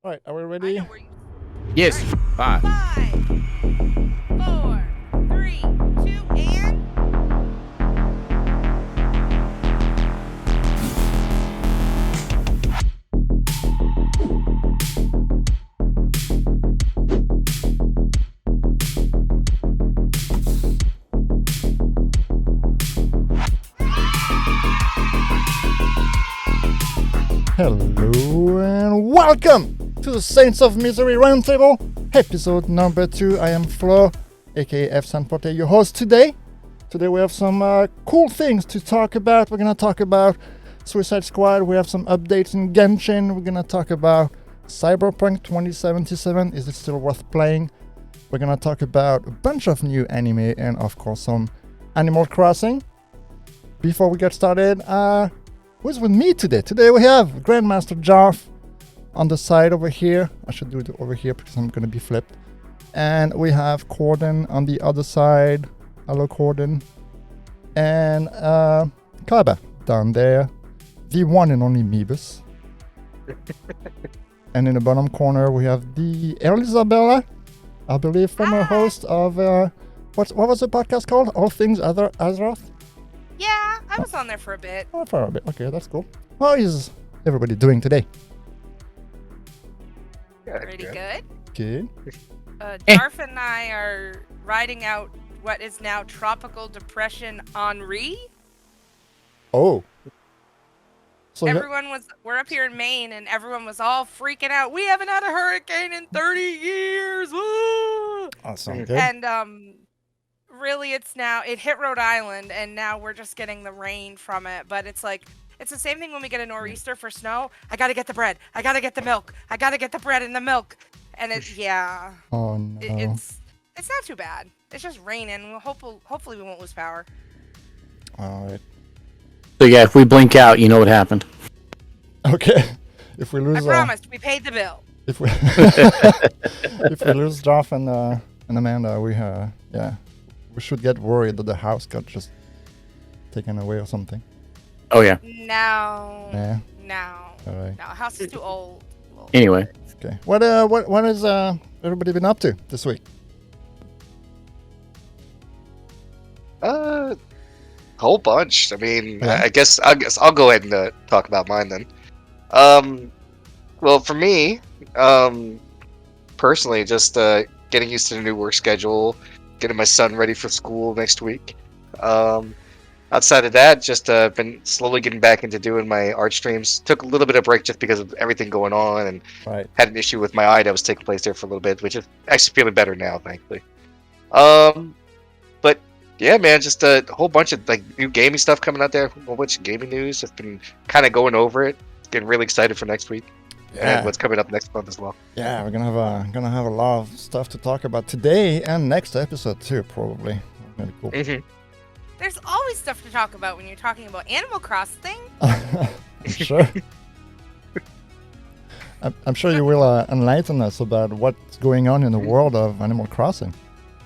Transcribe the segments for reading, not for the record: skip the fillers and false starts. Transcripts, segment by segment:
All right, are we I ready? know where you. Yes. Right. 5. 5, 4, 3, 2, and. Hello and welcome to the Saints of Misery Roundtable, episode number 2. I am Flo, aka F. Sanporte, your host today. Today we have some cool things to talk about. We're gonna talk about Suicide Squad. We have some updates in Genshin. We're gonna talk about Cyberpunk 2077. Is it still worth playing? We're gonna talk about a bunch of new anime and of course some Animal Crossing. Before we get started, who's with me today? Today we have Grandmaster Jarf on the side over here. I should do it over here because I'm gonna be flipped. And we have Cordan on the other side. Hello, Cordan. And Kaba down there. The one and only Meebus. And in the bottom corner we have the Elisabella, I believe former host of what was the podcast called? All Things Azeroth? Yeah, I was on there for a bit. Oh, for a bit. Okay, that's cool. How is everybody doing today? Pretty good. Good. Jarf and I are riding out what is now Tropical Depression Henri. Oh. So We're up here in Maine, and everyone was all freaking out. We haven't had a hurricane in 30 years. Woo! that sounds good. And really, it hit Rhode Island, and now we're just getting the rain from it. But it's the same thing when we get a nor'easter for snow. I gotta get the bread. I gotta get the milk. I gotta get the bread and the milk. And Oh no. it's not too bad. It's just raining. Hopefully we won't lose power. All right. So yeah, if we blink out, you know what happened. Okay. If we lose, I promised. We paid the bill. if we if we lose Jarf and Amanda, we should get worried that the house got just taken away or something. Oh yeah. No. Yeah. No. All right. No. House is too old. Anyway. Okay. What has everybody been up to this week? Whole bunch. I mean, Yeah. I guess I'll go ahead and talk about mine then. Well, for me, personally, just getting used to the new work schedule, getting my son ready for school next week. Outside of that, just been slowly getting back into doing my art streams. Took a little bit of break just because of everything going on, and Right. had an issue with my eye that was taking place there for a little bit, which is actually feeling better now, thankfully. But yeah, man, just a whole bunch of new gaming stuff coming out there. A whole bunch of gaming news. Just been kind of going over it. Getting really excited for next week and what's coming up next month as well. Yeah, we're gonna have a lot of stuff to talk about today and next episode too, probably. Really cool. There's always stuff to talk about when you're talking about Animal Crossing. I'm sure. I'm sure you will enlighten us about what's going on in the world of Animal Crossing.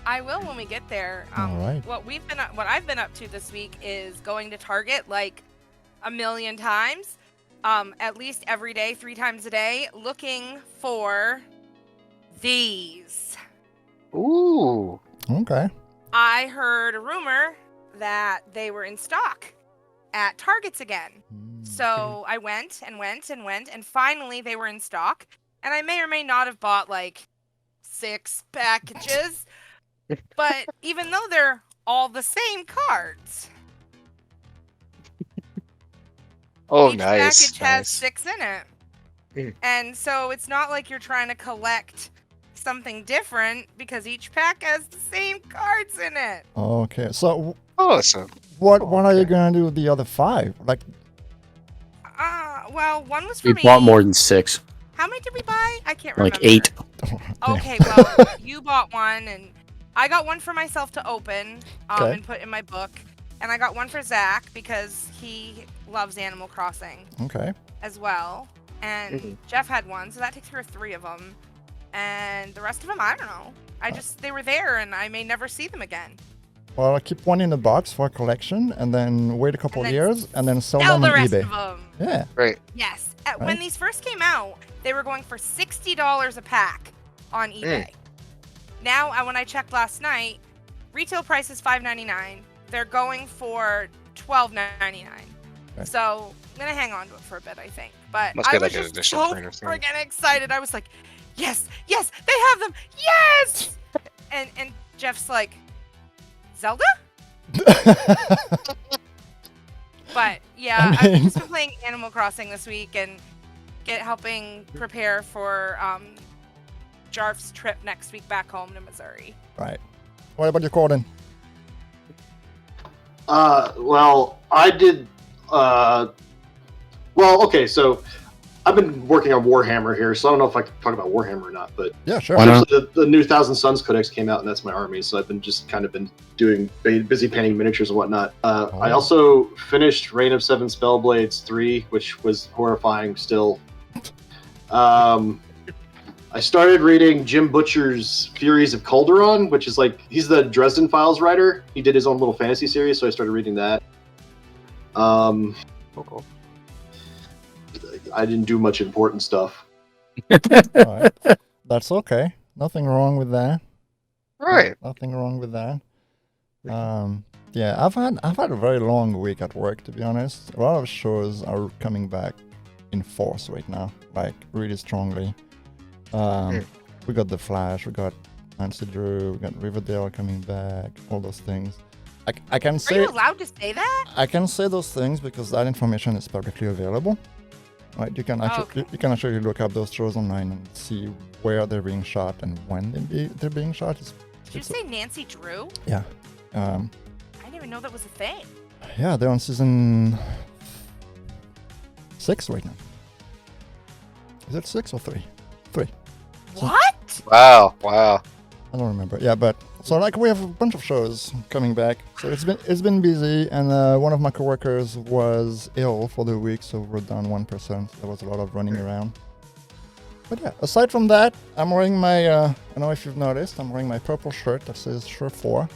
I will when we get there. All right. What I've been up to this week is going to Target like a million times, at least every day, 3 times a day, looking for these. Ooh. Okay. I heard a rumor that they were in stock at Targets again. So I went, and finally they were in stock. And I may or may not have bought like 6 packages. But even though they're all the same cards, Oh, each nice. package has 6 in it. And so it's not like you're trying to collect something different because each pack has the same cards in it. Okay. So Awesome. what are you gonna do with the other 5? Like, Well, one was for We me. bought more than 6. How many did we buy? I can't remember. Like 8. Okay, well, you bought one, and I got one for myself to open Okay. and put in my book. And I got one for Zach because he loves Animal Crossing okay. as well. And Jeff had one, so that takes care of 3 of them. And the rest of them, I don't know. They were there, and I may never see them again. Well, I keep one in a box for a collection, and then wait a couple And of then years, and then sell Sell them the on rest eBay. of them. Yeah. Right. Yes. Right. When these first came out, they were going for $60 a pack on eBay. Now, when I checked last night, retail price is $5.99. They're going for $12.99. Okay. So I'm gonna hang on to it for a bit, I think. But Must I get was like an just additional so print or something. friggin' excited. I was like, yes, they have them, yes! and Jeff's like, Zelda? But yeah, I mean- I've just been playing Animal Crossing this week and helping prepare for Jarf's trip next week back home to Missouri. Right. What about you, Cordan? Well, I did. Well, okay, so I've been working on Warhammer here, so I don't know if I can talk about Warhammer or not, but Yeah, sure. Why not? the new Thousand Suns Codex came out, and that's my army, so I've been just kind of been doing busy painting miniatures and whatnot. I also finished Reign of Seven Spellblades 3, which was horrifying still. I started reading Jim Butcher's Furies of Calderon, which is like, he's the Dresden Files writer. He did his own little fantasy series, so I started reading that. I didn't do much important stuff. All right. That's okay. Nothing wrong with that. Right. Nothing wrong with that. Yeah, I've had a very long week at work, to be honest. A lot of shows are coming back in force right now, like really strongly. We got The Flash, we got Nancy Drew, we got Riverdale coming back, all those things. I can Are say you allowed to say that? I can say those things because that information is publicly available. Right, you can actually okay. you can actually look up those shows online and see where they're being shot and when they're being shot. Did you say Nancy Drew? Yeah, I didn't even know that was a thing. yeah, they're on season 6 right now. Is it 6 or 3? 3. What? Wow. I don't remember. Yeah, but so like we have a bunch of shows coming back. So it's been busy, and one of my coworkers was ill for the week, so we're down 1%. There was a lot of running around. But yeah, aside from that, I'm wearing my. I don't know if you've noticed, I'm wearing my purple shirt that says Sure 4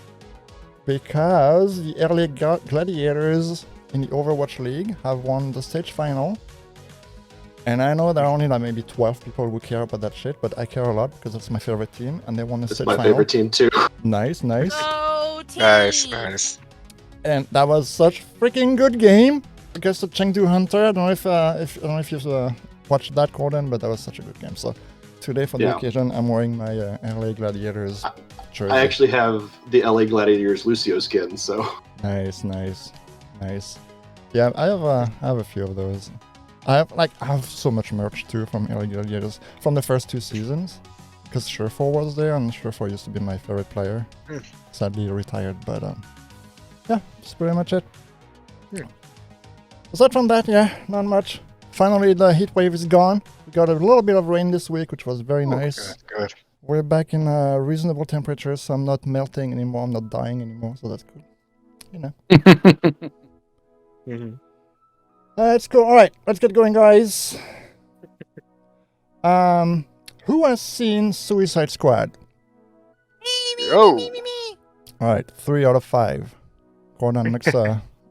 because the early gladiators in the Overwatch League have won the stage final. And I know there are only like maybe 12 people who care about that shit, but I care a lot because it's my favorite team, and they won the It's stage my final. favorite team too. Nice. Oh, team. Nice. And that was such freaking good game against the Chengdu Hunter. I don't know if you've watched that, Cordan, but that was such a good game. So today, for the occasion, I'm wearing my LA Gladiators jersey. I actually have the LA Gladiators Lucio skin, so. Nice. Yeah, I have a few of those. I have so much merch too from LA Gladiators from the first 2 seasons, because Sure4 was there, and Sure4 used to be my favorite player. Sadly retired, but yeah, that's pretty much it. Aside from that, yeah, not much. Finally, the heat wave is gone. We got a little bit of rain this week, which was very nice. Good. We're back in reasonable temperatures, so I'm not melting anymore. I'm not dying anymore, so that's good. You know. Mm-hmm. It's cool. All right, let's get going, guys. Who has seen Suicide Squad? Me. All right, 3 out of 5. Cordan looks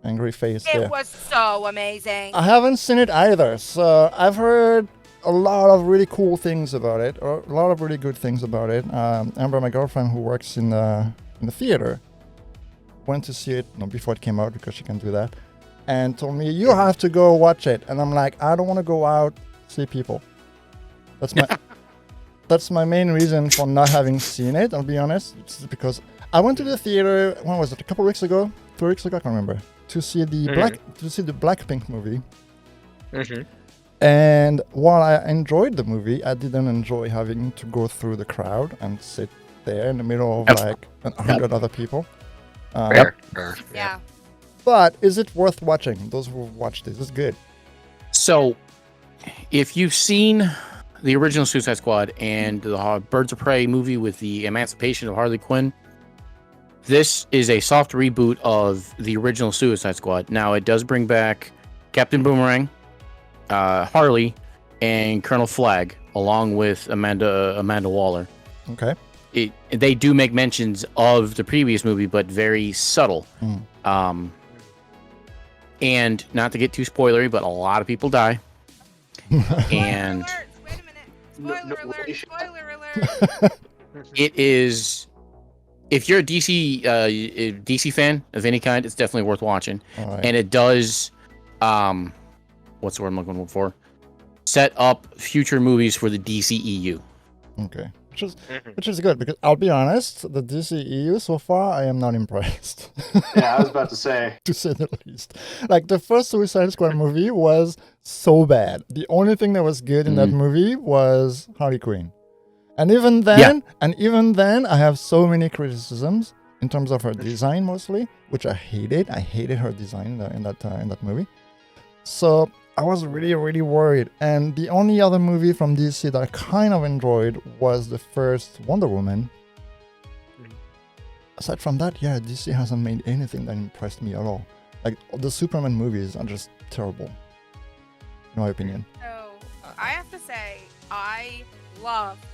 angry face there. It was so amazing. I haven't seen it either, so I've heard a lot of really cool things about it, or a lot of really good things about it. Amber, my girlfriend, who works in the theater, went to see it before it came out because she can do that, and told me, you have to go watch it. And I'm like, I don't want to go out see people. That's my main reason for not having seen it, I'll be honest. It's because I went to the theater, when was it, a couple weeks ago? 3 weeks ago, I can't remember, to see the Blackpink movie. And while I enjoyed the movie, I didn't enjoy having to go through the crowd and sit there in the middle of like 100 other people. Fair. Yeah. But is it worth watching? Those who watched this, it's good. So, if you've seen the original Suicide Squad and the Birds of Prey movie with the emancipation of Harley Quinn, this is a soft reboot of the original Suicide Squad. Now, it does bring back Captain Boomerang, Harley, and Colonel Flag, along with Amanda Waller. Okay. they do make mentions of the previous movie, but very subtle. And not to get too spoilery, but a lot of people die. And Spoiler alert! Wait a minute. Spoiler No, alert! Spoiler alert! it is, if you're a DC fan of any kind, it's definitely worth watching. All right. And it does, what's the word I'm looking for? Set up future movies for the DCEU. Okay. Which is good, because I'll be honest, the DCEU so far, I am not impressed. Yeah, I was about to say. To say the least. Like, the first Suicide Squad movie was so bad. The only thing that was good in that movie was Harley Quinn. And even then, I have so many criticisms in terms of her design mostly, which I hated. I hated her design in that movie. So I was really, really worried. And the only other movie from DC that I kind of enjoyed was the first Wonder Woman. Aside from that, yeah, DC hasn't made anything that impressed me at all. Like, the Superman movies are just terrible, in my opinion. So, I have to say, I loved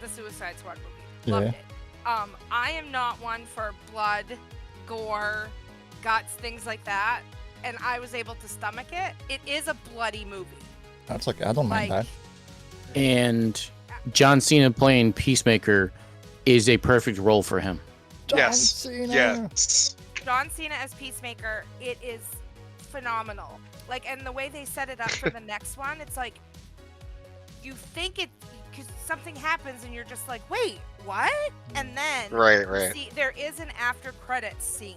the Suicide Squad movie. Loved it. I am not one for blood, gore, guts, things like that. And I was able to stomach it. It is a bloody movie. That's okay, I don't mind that. And John Cena playing Peacemaker is a perfect role for him. John Cena. Yes. John Cena as Peacemaker, it is phenomenal. Like, and the way they set it up for the next one, it's like, you think it, because something happens and you're just like, wait, what? And then Right. see, there is an after credits scene,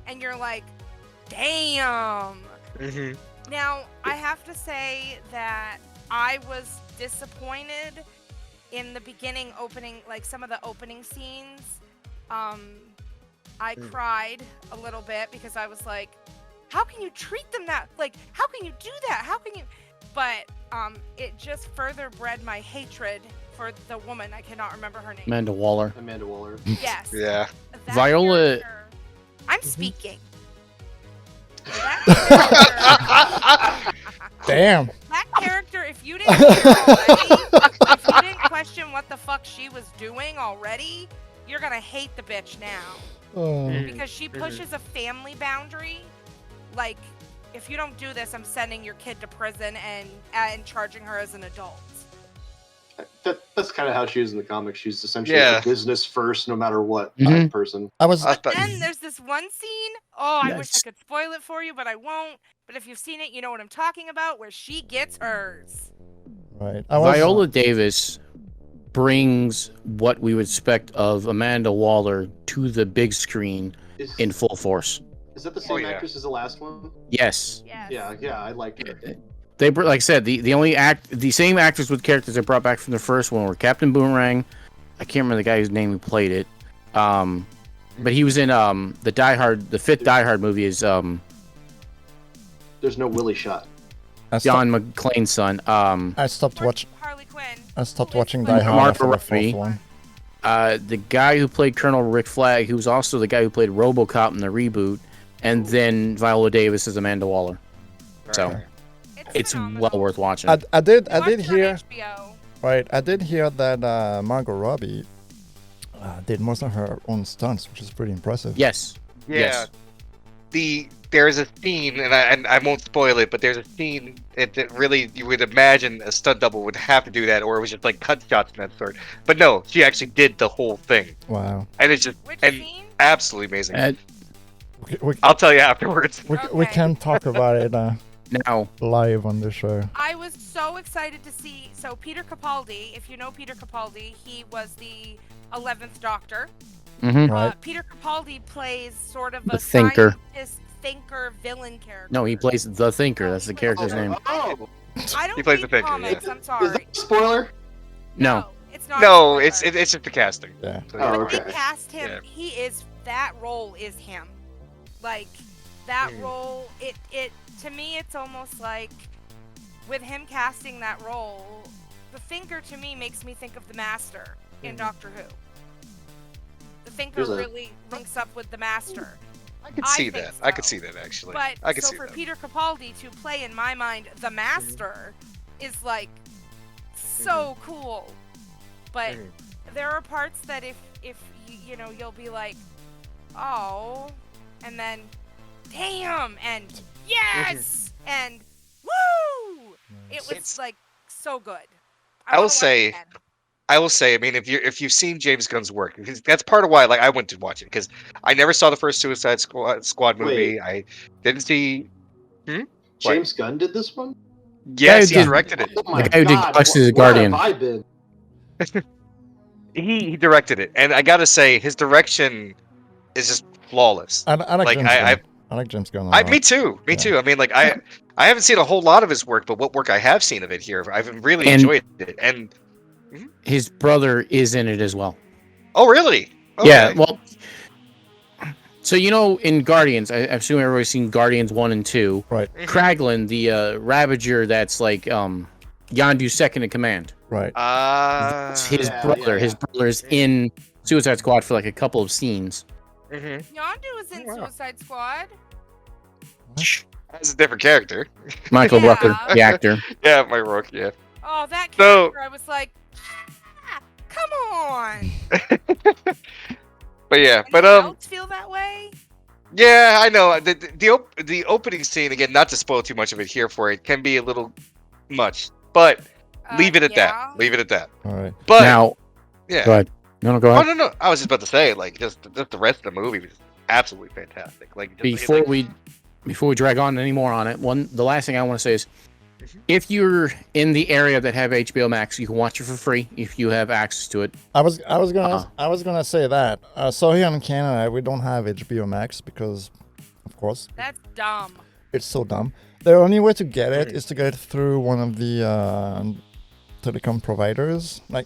and you're like, damn. Now, I have to say that I was disappointed in the beginning opening, like some of the opening scenes. I cried a little bit because I was like, how can you treat them that, like, how can you do that? How can you? But it just further bred my hatred for the woman. I cannot remember her name. Amanda Waller. Yes. Yeah. That Viola- character- I'm speaking. Damn. That character, if you didn't hear already, if you didn't question what the fuck she was doing already, you're gonna hate the bitch now. Because she pushes a family boundary. Like, if you don't do this, I'm sending your kid to prison and charging her as an adult. That's kind of how she is in the comics. She's essentially a business first, no matter what person. But then there's this one scene. Oh, I wish I could spoil it for you, but I won't. But if you've seen it, you know what I'm talking about, where she gets hers. Right. Viola Davis brings what we would expect of Amanda Waller to the big screen in full force. Is that the same actress as the last one? Yes. Yeah, I like her. They, like I said, the same actors with characters they brought back from the first one were Captain Boomerang. I can't remember the guy whose name who played it. But he was in the fifth Die Hard movie is There's no Willie shot. John McClane's son. I stopped watching. Harley Quinn. I stopped watching Die Hard after the fourth one. The guy who played Colonel Rick Flag, who's also the guy who played RoboCop in the reboot, and then Viola Davis as Amanda Waller. So it's well worth watching. I did hear. HBO. Right, I did hear that Margot Robbie did most of her own stunts, which is pretty impressive. Yes. Yeah. There's a scene, and I won't spoil it, but there's a scene that really you would imagine a stunt double would have to do that, or it was just like cut shots and that sort. But no, she actually did the whole thing. Wow. And it's just Scene? absolutely amazing. We I'll tell you afterwards. We can't talk about it now live on the show. I was so excited to see. So Peter Capaldi, if you know Peter Capaldi, he was the 11th Doctor. Right. Peter Capaldi plays sort of The a Thinker. scientist, thinker, villain character. No, he plays the Thinker. That's the character's name. Oh, I don't He plays read the Thinker, comics. yeah. I'm is sorry. that a spoiler? No. It's not. No, a it's spoiler. just the casting. Yeah. So, Oh, When okay. they cast him, Yeah. he is, that role is him. Like, that role, it to me, it's almost like, with him casting that role, the Thinker to me makes me think of the Master in Doctor Who. The Thinker really links up with the Master. I could I see think that. so. I could see that actually. But I could so see for that. Peter Capaldi to play, in my mind, the Master is like so cool. But there are parts that if you know, you'll be like, oh, and then damn, and yes, and woo! It was It's- like so good. I will wanna watch it say- again. I will say, I mean, if you've seen James Gunn's work, because that's part of why like I went to watch it, because I never saw the first Suicide Squad movie. Wait. I didn't see. James Gunn did this one? Yes, he did- directed it. Oh my guy who did god! Galaxy of the Where Guardian. have I been? He directed it, and I gotta say, his direction is just flawless. I like Like, James I- Gunn. I like James Gunn. a lot. Me too. Me Yeah. too. I mean, like I haven't seen a whole lot of his work, but what work I have seen of it here, I've really And- enjoyed it. And His brother is in it as well. oh, really? Yeah, Okay. well, so you know, in Guardians, I assume everybody's seen Guardians 1 and 2. Right. Kraglin, the Ravager that's like Yondu's second in command. Right. It's his Yeah, brother. yeah. His brother's in Suicide Squad for like a couple of scenes. Mhm. Yondu was in Oh, wow. Suicide Squad. That's a different character. Michael Yeah. Rooker, the actor. Yeah, my rook. Yeah. Oh, that So- character! I was like, come on. But yeah, but Anyone else feel that way? yeah, I know the opening scene again. Not to spoil too much of it here for it, can be a little much, but leave it at Yeah. that. Leave it at that. All right. But Now, yeah. go ahead. No, go Oh ahead. no. I was just about to say, like, just the rest of the movie was absolutely fantastic. Like, just, Before like, we drag on any more on it, the last thing I want to say is, if you're in the area that have HBO Max, you can watch it for free if you have access to it. I was gonna say that. So here in Canada, we don't have HBO Max because, of course, That's dumb. it's so dumb. The only way to get it is to get it through one of the telecom providers, like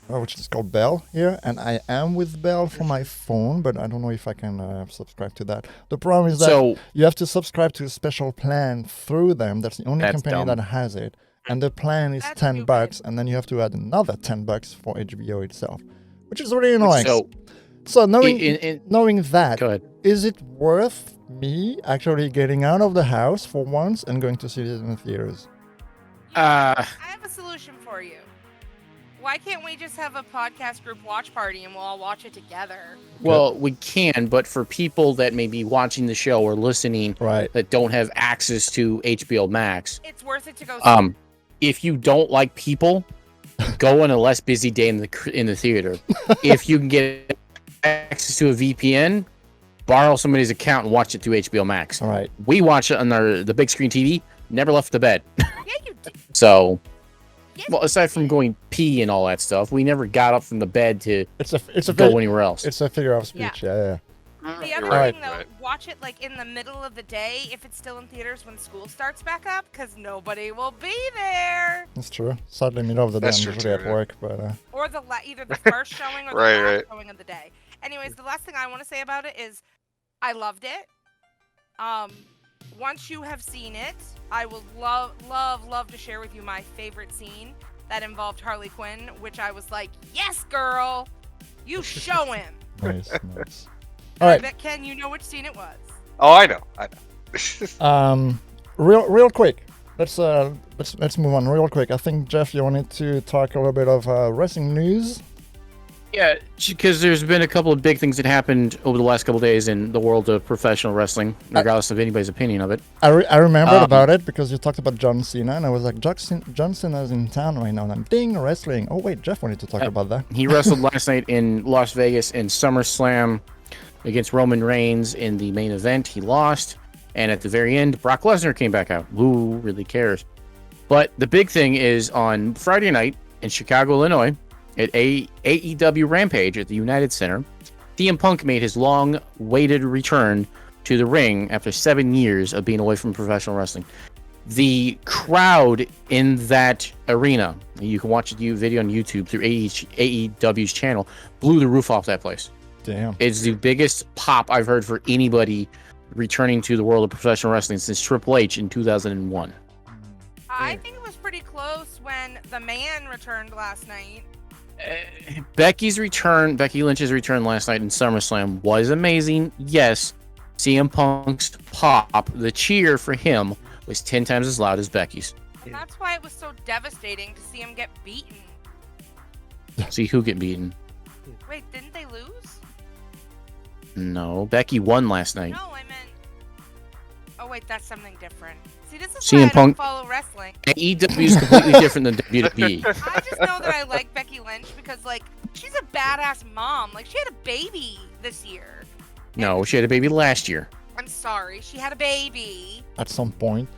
which is called Bell here, and I am with Bell for my phone, but I don't know if I can subscribe to that. The problem is that So you have to subscribe to a special plan through them. That's the only That's company dumb. that has it, and the plan is That's $10, stupid. and then you have to add another $10 for HBO itself, which is really annoying. so So knowing in that, go ahead. is it worth me actually getting out of the house for once and going to see it in the theaters? I have a solution for you. Why can't we just have a podcast group watch party and we'll all watch it together? Well, we can, but for people that may be watching the show or listening Right. that don't have access to HBO Max, It's worth it to go. if you don't like people, go on a less busy day in the theater. If you can get access to a VPN, borrow somebody's account and watch it through HBO Max. All right. We watch it on the big screen TV. Never left the bed. Yeah, you did. So, Yes, well, aside from going pee and all that stuff, we never got up from the bed to It's a go fig- anywhere else. it's a figure of speech. Yeah. The other Right. thing, though, watch it like in the middle of the day if it's still in theaters when school starts back up, because nobody will be there. That's true. Sadly, middle of the day, I'm That's true usually too, at yeah. work, but Or either the first showing or the Right, last right. showing of the day. Anyways, the last thing I want to say about it is I loved it. Once you have seen it, I will love to share with you my favorite scene that involved Harley Quinn, which I was like, yes, girl, you show him. nice, nice. And All I right. bet, Ken, you know which scene it was. Oh, I know. Real quick. Let's move on real quick. I think Jeff, you wanted to talk a little bit of wrestling news. Yeah, because there's been a couple of big things that happened over the last couple of days in the world of professional wrestling, regardless of anybody's opinion of it. I remembered about it because you talked about John Cena, and I was like, John Cena's in town right now, and I'm ding wrestling. Oh wait, Jeff wanted to talk about that. He wrestled last night in Las Vegas in SummerSlam against Roman Reigns in the main event. He lost, and at the very end, Brock Lesnar came back out. Who really cares? But the big thing is on Friday night in Chicago, Illinois, at AEW Rampage at the United Center, CM Punk made his long-awaited return to the ring after 7 years of being away from professional wrestling. The crowd in that arena, you can watch the video on YouTube through AEW's channel, blew the roof off that place. Damn. It's the biggest pop I've heard for anybody returning to the world of professional wrestling since Triple H in 2001. I think it was pretty close when the man returned last night. Becky Lynch's return last night in SummerSlam was amazing. Yes, CM Punk's pop, the cheer for him, was 10 times as loud as Becky's. And that's why it was so devastating to see him get beaten. See who get beaten. Wait, didn't they lose? No, Becky won last night. No, I meant. Oh wait, that's something different. See, this is CM why I don't Punk- follow wrestling. AEW is completely different than WWE. I just know that I like Becky Lynch because, like, she's a badass mom. Like, she had a baby this year. No, she had a baby last year. I'm sorry, she had a baby, At some point.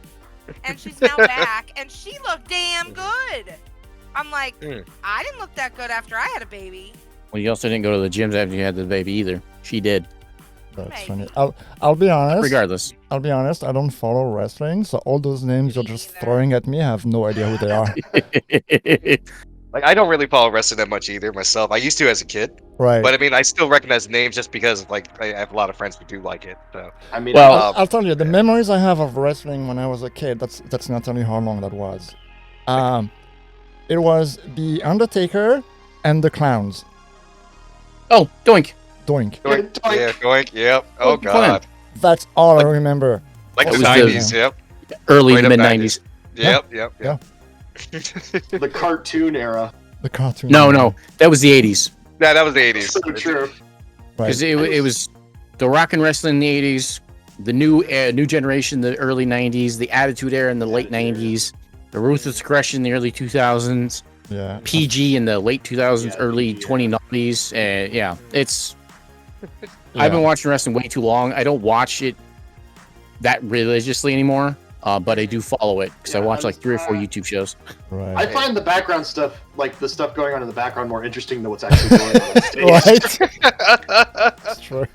and she's now back, and she looked damn good. I'm like, I didn't look that good after I had a baby. Well, you also didn't go to the gyms after you had the baby either. She did. That's Maybe. funny. I'll be honest. Regardless. I'll be honest. I don't follow wrestling, so all those names you're just either. throwing at me, I have no idea who they are. Like, I don't really follow wrestling that much either myself. I used to as a kid, Right. but I mean, I still recognize the names just because, like, I have a lot of friends who do like it. So I mean, Well, I'll tell you, the memories I have of wrestling when I was a kid, that's not telling you how long that was. It was The Undertaker and the Clowns. Oh, doink. Doink. Doink, Doink. yeah, Doink, yep. Oh Doink, come on. god, That's all I remember. like It the was the- 90s. Yep, Early Right to up mid 90s. 90s. Yep. Yeah. the cartoon era. The cartoon. No, that was the 80s. Yeah, that was the 80s. So true. Right. Because it was the rock and wrestling in the 80s, the new generation, the early 90s, the Attitude Era in the late 90s, the Ruthless Aggression in the early 2000s, Yeah. PG in the late 2000s, Yeah, early PG, 2090s. Yeah, it's. Yeah. I've been watching wrestling way too long. I don't watch it that religiously anymore, but I do follow it because I Yeah, watch I'm- like 3 or 4 YouTube shows. Right. I find the background stuff, like the stuff going on in the background, more interesting than what's actually going on on stage. Right. That's true.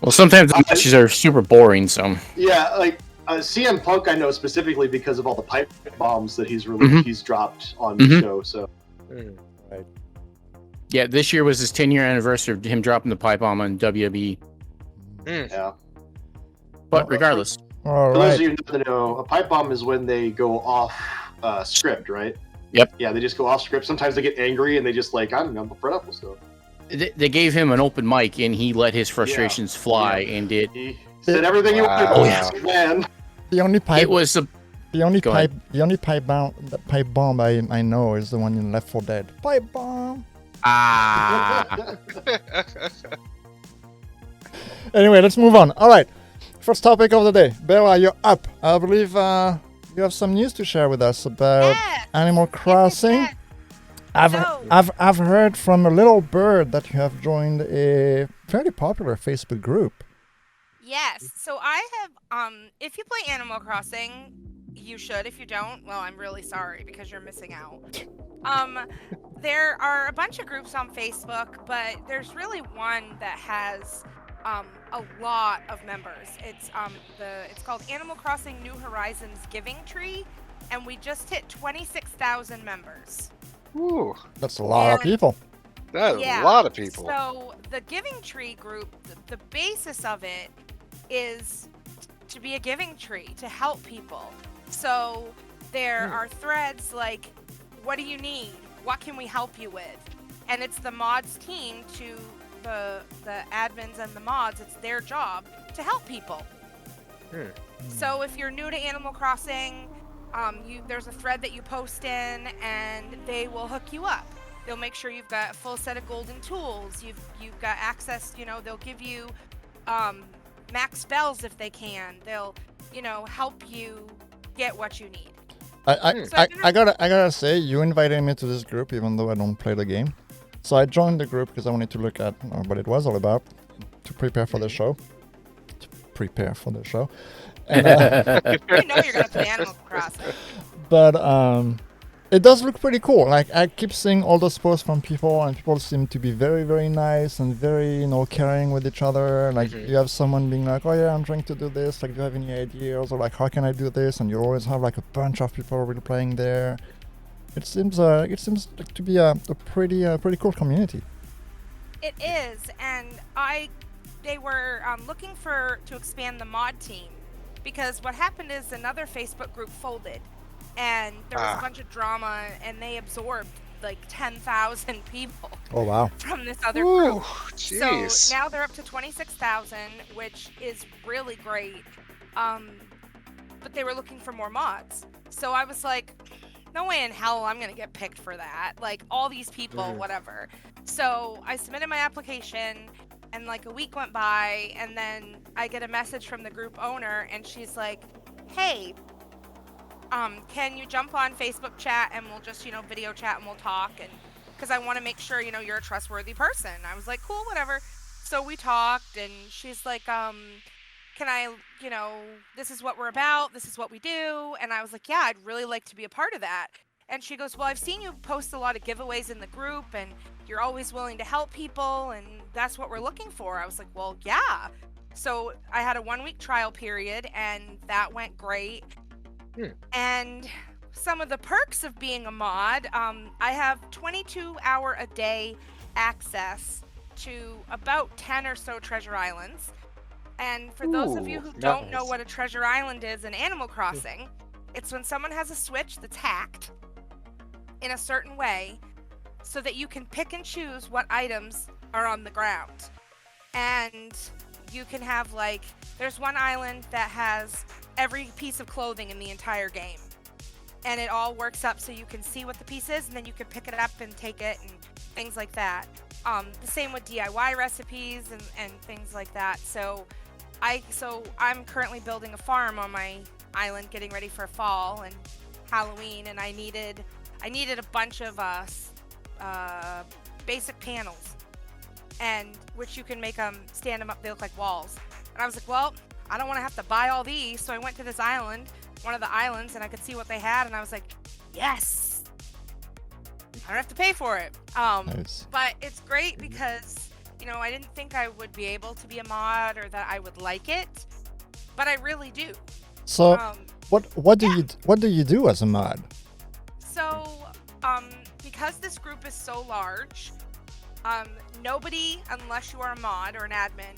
Well, sometimes the matches are super boring, so. Yeah, like CM Punk, I know specifically because of all the pipe bombs that he's Mhm. he's dropped on Mhm. the show. So Yeah, this year was his 10-year anniversary of him dropping the pipe bomb on WWE. yeah. But regardless, All For those right. of you who don't know, a pipe bomb is when they go off script, right? Yep. Yeah, they just go off script. Sometimes they get angry and they just like, I'm fed up with stuff. they gave him an open mic and he let his frustrations fly and did. He said everything he wanted. Wow. Oh, yeah. Man. The only pipe. It was a. The only Go pipe. ahead. The only pipe bomb I know is the one in Left 4 Dead. Pipe bomb. Ah. Anyway, let's move on. All right. First topic of the day. Bella, you're up. I believe you have some news to share with us about Yes. Animal Crossing. Yes. So- I've heard from a little bird that you have joined a fairly popular Facebook group. Yes. So I have if you play Animal Crossing, you should. If you don't, well, I'm really sorry because you're missing out. There are a bunch of groups on Facebook, but there's really one that has a lot of members. It's called Animal Crossing New Horizons Giving Tree, and we just hit 26,000 members. Ooh, That's a lot of And- people. that's Yeah. a lot of people. So the Giving Tree group, the basis of it is to be a giving tree to help people. So there are threads like, what do you need? What can we help you with? And it's the mods team to the admins and the mods. It's their job to help people. So if you're new to Animal Crossing, there's a thread that you post in, and they will hook you up. They'll make sure you've got a full set of golden tools. You've got access. They'll give you max spells if they can. They'll help you get what you need. I gotta say, you invited me to this group even though I don't play the game. So I joined the group because I wanted to look at what it was all about to prepare for the show. And, You know you're gonna play Animal Crossing. but it does look pretty cool. Like, I keep seeing all those posts from people, and people seem to be very, very nice and very, caring with each other. Like, you have someone being like, oh yeah, I'm trying to do this, like, do you have any ideas? Or like, how can I do this? And you always have like a bunch of people really playing there. It seems like to be a pretty cool community. It is, and they were looking to expand the mod team, because what happened is another Facebook group folded, and there was a bunch of drama, and they absorbed like 10,000 people Oh wow. from this other Ooh, group. jeez. So now they're up to 26,000, which is really great. But they were looking for more mods. So I was like, no way in hell I'm gonna get picked for that. Like all these people, whatever. So I submitted my application, and like a week went by, and then I get a message from the group owner, and she's like, "Hey, can you jump on Facebook chat and we'll just, video chat and we'll talk, and because I want to make sure, you're a trustworthy person." I was like, "Cool, whatever." So we talked, and she's like, "Can I, this is what we're about, this is what we do." And I was like, "Yeah, I'd really like to be a part of that." And she goes, "Well, I've seen you post a lot of giveaways in the group, and you're always willing to help people, and that's what we're looking for." I was like, "Well, yeah." So I had a 1-week trial period, and that went great. And some of the perks of being a mod, I have 22-hour-a-day access to about 10 or so treasure islands. And for those of you who don't know what a treasure island is in Animal Crossing, it's when someone has a switch that's hacked in a certain way so that you can pick and choose what items are on the ground. And you can have, like, there's one island that has every piece of clothing in the entire game. And it all works up so you can see what the piece is, and then you can pick it up and take it and things like that. The same with DIY recipes and things like that. So I'm currently building a farm on my island, getting ready for fall and Halloween, and I needed a bunch of basic panels, and which you can make stand them up. They look like walls. And I was like, well, I don't want to have to buy all these, so I went to this island, one of the islands, and I could see what they had, and I was like, yes, I don't have to pay for it. Nice. But it's great because, I didn't think I would be able to be a mod or that I would like it, but I really do. So, what do you do as a mod? So, because this group is so large, nobody, unless you are a mod or an admin,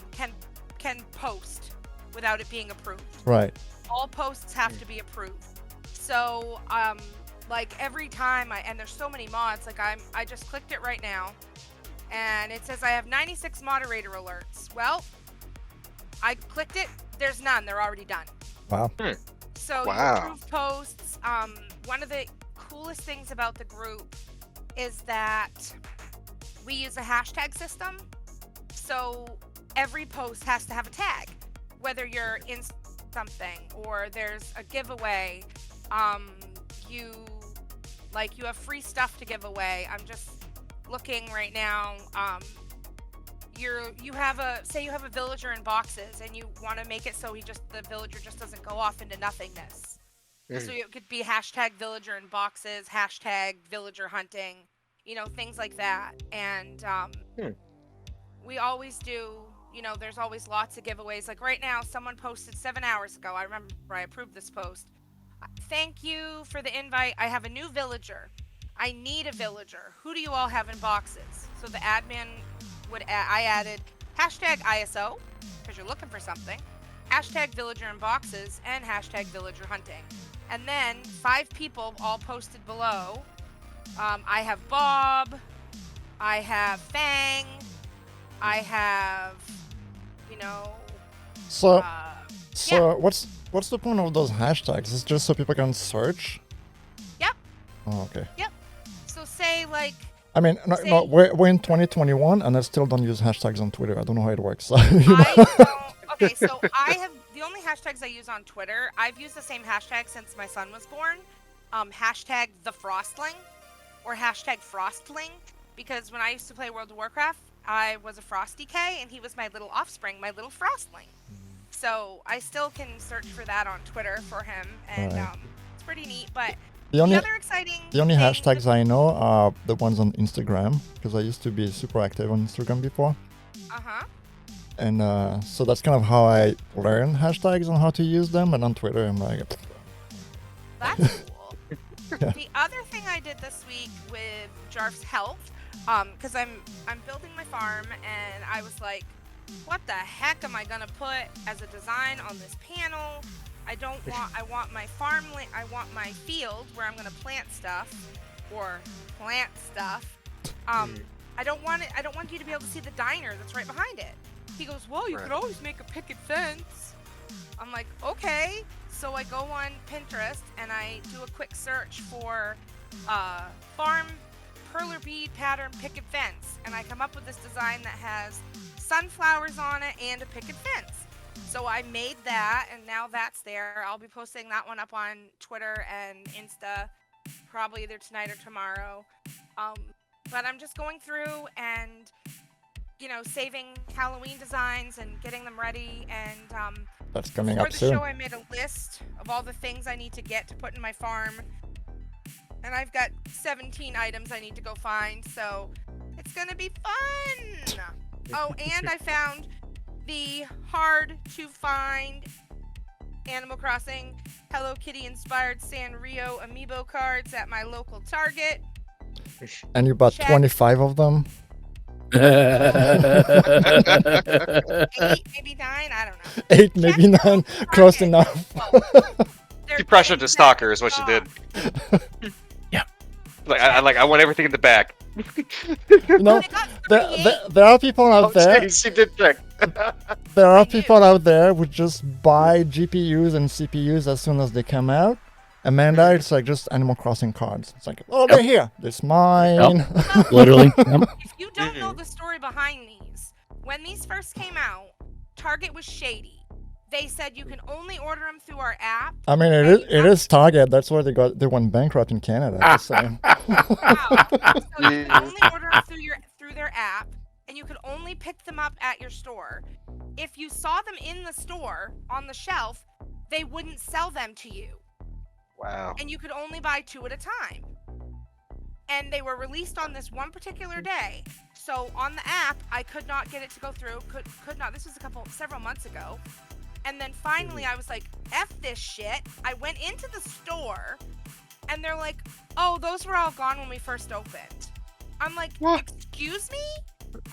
can post without it being approved. Right. All posts have to be approved. So, like every time and there's so many mods, like I just clicked it right now, and it says I have 96 moderator alerts. Well, I clicked it, there's none, they're already done. Wow. So you approve posts. One of the coolest things about the group is that we use a hashtag system. So every post has to have a tag, whether you're in something or there's a giveaway. You have free stuff to give away. I'm just looking right now. You have a villager in boxes, and you want to make it so the villager just doesn't go off into nothingness. So it could be hashtag villager in boxes, hashtag villager hunting, things like that. And we always do, there's always lots of giveaways. Like right now, someone posted 7 hours ago. I remember I approved this post. Thank you for the invite. I have a new villager. I need a villager. Who do you all have in boxes? So the admin I added hashtag ISO, because you're looking for something, hashtag villager in boxes, and hashtag villager hunting. And then 5 people all posted below. I have Bob, I have Fang, I have, So what's the point of those hashtags? It's just so people can search? Yep. Oh, okay. Yep. So say like... I mean, we're in 2021 and I still don't use hashtags on Twitter. I don't know how it works. Okay, so I have the only hashtags I use on Twitter. I've used the same hashtag since my son was born. Hashtag the Frostling or hashtag Frostling, because when I used to play World of Warcraft, I was a Frosty K and he was my little offspring, my little Frostling. So I still can search for that on Twitter for him, and it's pretty neat. But the only hashtags I know are the ones on Instagram, because I used to be super active on Instagram before. And so that's kind of how I learn hashtags and how to use them. And on Twitter, I'm like, that's cool. Yeah. The other thing I did this week with Jarf's help, because I'm building my farm, and I was like, what the heck am I gonna put as a design on this panel? I want my farmland, I want my field where I'm gonna plant stuff. I don't want you to be able to see the diner that's right behind it. He goes, well, you could always make a picket fence. I'm like, okay. So I go on Pinterest and I do a quick search for farm perler bead pattern picket fence, and I come up with this design that has sunflowers on it and a picket fence. So I made that, and now that's there. I'll be posting that one up on Twitter and Insta, probably either tonight or tomorrow. But I'm just going through and, saving Halloween designs and getting them ready. And That's coming for up the soon. show, I made a list of all the things I need to get to put in my farm. And I've got 17 items I need to go find, so it's gonna be fun! Oh, and I found the hard-to-find Animal Crossing Hello Kitty-inspired Sanrio amiibo cards at my local Target. And you bought Check. 25 of them? 8, maybe 9, I don't know. 8, maybe 9, close enough. They're You pressured the getting stalker, is that what you did. Yeah. I want everything in the back. You know, They got there are people out there. She did check. There are I knew. people out there who just buy GPUs and CPUs as soon as they come out. Amanda, it's like just Animal Crossing cards. It's like, oh, they're here. It's mine. Literally. Yep. If you don't know the story behind these, when these first came out, Target was shady. They said you can only order them through our app. I mean, it is Target. That's why they went bankrupt in Canada. Just saying. Wow. So you can only order them through their app, and you could only pick them up at your store. If you saw them in the store on the shelf, they wouldn't sell them to you, Wow. and you could only buy 2 at a time. And they were released on this one particular day. So on the app, I could not get it to go through. Could not. This was several months ago. And then finally, I was like, F this shit. I went into the store, and they're like, oh, those were all gone when we first opened. I'm like, What? excuse me?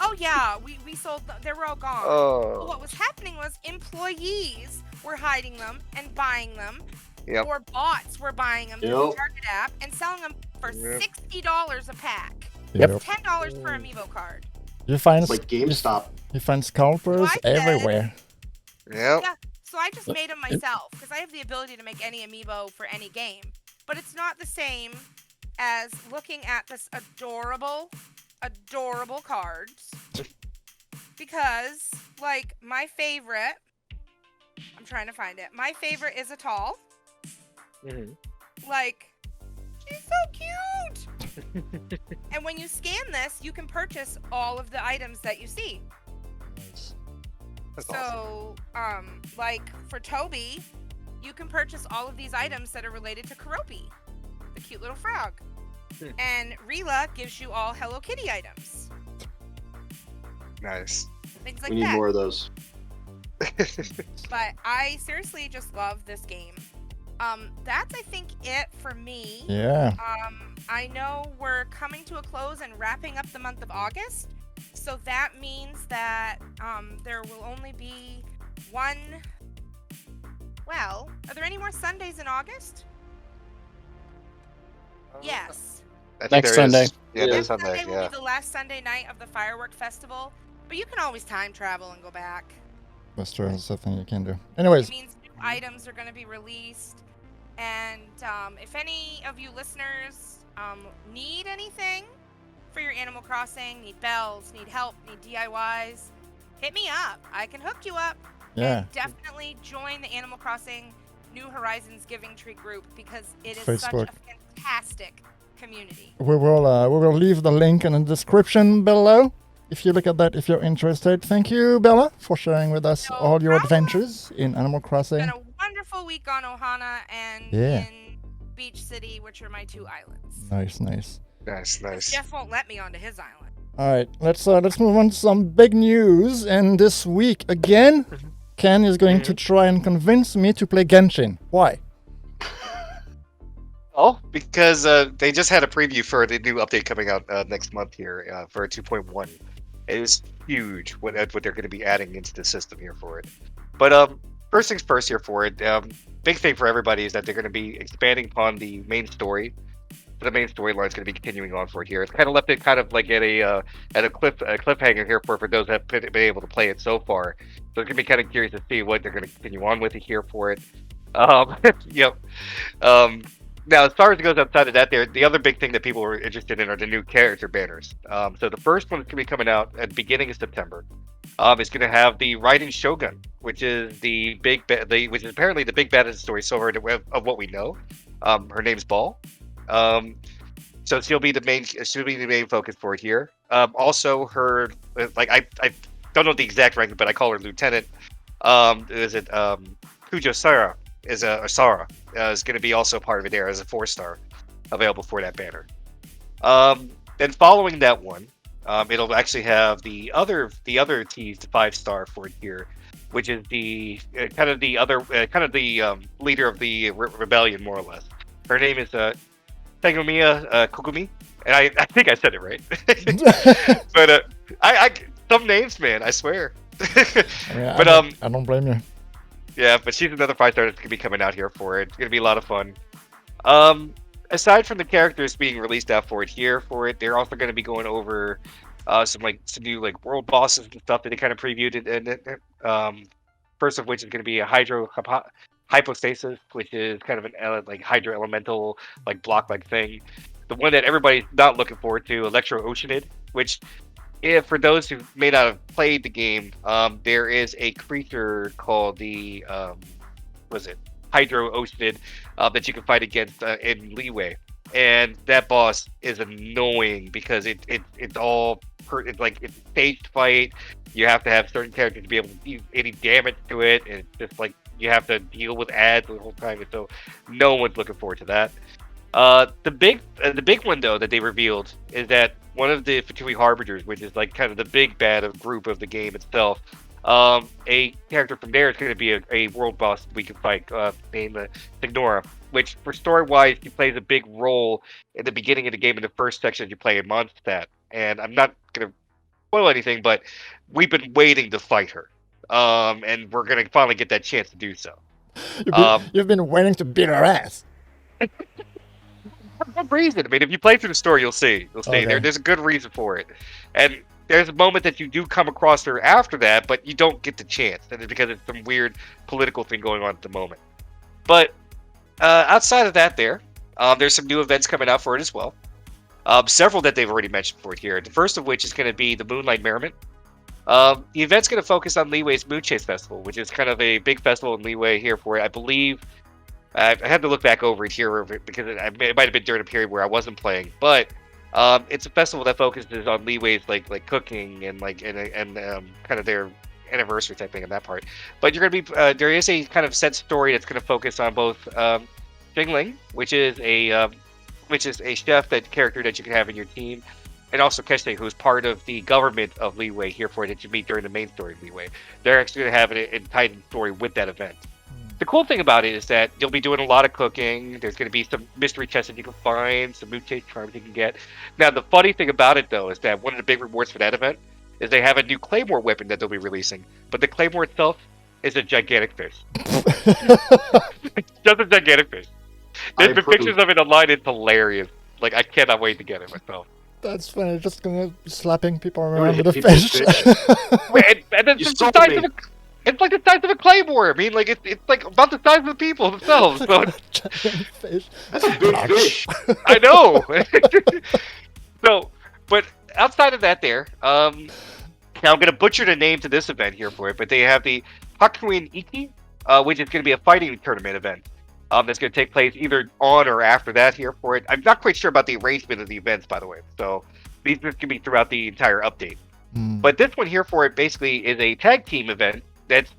Oh, yeah, we sold them. They were all gone. Oh. Well, what was happening was employees were hiding them and buying them. Yep. Or bots were buying them through the Target app and selling them for $60 a pack. Yep. $10 per amiibo card. You find It's like GameStop. you find scalpers Well, I said- everywhere. Yep. Yeah, so I just made them myself because I have the ability to make any amiibo for any game. But it's not the same as looking at this adorable cards. Because, like, my favorite, I'm trying to find it. My favorite is a tall. Like, she's so cute. And when you scan this, you can purchase all of the items that you see. That's awesome. So, like for Toby, you can purchase all of these items that are related to Karopi, the cute little frog. And Rila gives you all Hello Kitty items. Nice. Things like We need that. more of those. But I seriously just love this game. That's I think it for me. Yeah. I know we're coming to a close and wrapping up the month of August. So that means that there will only be one. Well, are there any more Sundays in August? Yes. I think Next there is. Sunday. Yeah, Yeah. next Sunday Sunday. will Yeah. be the last Sunday night of the firework festival, but you can always time travel and go back. That's true. That's the thing you can do. Anyways, It means new items are going to be released, and if any of you listeners need anything for your Animal Crossing, need bells, need help, need DIYs, hit me up. I can hook you up. yeah. And definitely join the Animal Crossing New Horizons Giving Tree group because it is such Facebook. a fantastic community. We will leave the link in the description below. If you look at that, if you're interested. Thank you, Bella, for sharing with us No all your problem. adventures in Animal It's Crossing. been a wonderful week on Ohana and Yeah. in Beach City, which are my 2 islands. Nice, nice. Nice. Jeff won't let me onto his island. All right, let's move on to some big news. And this week again, Ken is going to try and convince me to play Genshin. Why? Oh, because they just had a preview for the new update coming out next month here for 2.1. It is huge what they're going to be adding into the system here for it. But first things first here for it. Big thing for everybody is that they're going to be expanding upon the main story the main storyline is going to be continuing on for it here. It's kind of left it kind of like at a cliffhanger here for those that have been able to play it so far. So it's going to be kind of curious to see what they're going to continue on with it here for it. Yep. Now, as far as it goes outside of that, the other big thing that people were interested in are the new character banners. So the first one is going to be coming out at the beginning of September. It's going to have the Raiden Shogun, which is which is apparently the big bad of the story so far of what we know. Her name's Ball. So she'll be the main focus for it here. Also, her I don't know the exact rank, but I call her Lieutenant. Is it Kujo Sara? Is going to be also part of it there as a 4-star available for that banner. Then following that one, it'll actually have the other teased 5-star for it here, which is the leader of the rebellion, more or less. Her name is Tegomiya Kogumi, and I think I said it right. But I some names, man, I swear. But I don't blame you. Yeah, but she's another 5-star that's gonna be coming out here for it. It's gonna be a lot of fun. Aside from the characters being released out for it, they're also gonna be going over some new world bosses and stuff that they kind of previewed. And first of which is gonna be a hypostasis, which is kind of an hydro elemental block thing. The one that everybody's not looking forward to, Electro Oceanid, which, if for those who may not have played the game, there is a creature called the Hydro Oceanid that you can fight against in Leeway, and that boss is annoying because it's it's staged fight. You have to have certain characters to be able to do any damage to it, and it's just you have to deal with ads the whole time, and so no one's looking forward to that. The big one though that they revealed is that one of the Fatui Harbingers, which is kind of the big bad of group of the game itself, a character from there is going to be a world boss we can fight named Signora, which for story-wise, she plays a big role in the beginning of the game in the first section you play in Mondstadt. And I'm not going to spoil anything, but we've been waiting to fight her. And we're going to finally get that chance to do so. You've been waiting to beat her ass. For what reason? I mean, if you play through the story, you'll see. Okay. There's a good reason for it. And there's a moment that you do come across her after that, but you don't get the chance. And it's because it's some weird political thing going on at the moment. But outside of that there's some new events coming out for it as well. Several that they've already mentioned for it here. The first of which is going to be the Moonlight Merriment. The event's going to focus on Leeway's Moon Chase Festival, which is kind of a big festival in Leeway here for it. I believe I had to look back over it here because it might have been during a period where I wasn't playing, but it's a festival that focuses on Leeway's cooking and kind of their anniversary type thing in that part. But you're gonna be there is a kind of set story that's gonna focus on both Jingling, which is a chef character that you can have in your team, and also Keshe, who's part of the government of Leeway here for it that you meet during the main story of Leeway. They're actually gonna have an entitled story with that event. The cool thing about it is that you'll be doing a lot of cooking. There's going to be some mystery chests that you can find, some Moon Chase charms you can get. Now, the funny thing about it, though, is that one of the big rewards for that event is they have a new Claymore weapon that they'll be releasing. But the Claymore itself is a gigantic fish. It's just a gigantic fish. There's been pictures of it online. It's hilarious. I cannot wait to get it myself. That's funny. Just going to be slapping people around with a fish. And then it's the size of a... It's like the size of a claymore. I mean, it's about the size of the people themselves. So fish. That's a big fish. I know. So, but outside of that, now I'm gonna butcher the name to this event here for it, but they have the Hakuin Iki, which is gonna be a fighting tournament event. That's gonna take place either on or after that here for it. I'm not quite sure about the arrangement of the events, by the way. So these are gonna be throughout the entire update. But this one here for it basically is a tag team event. It's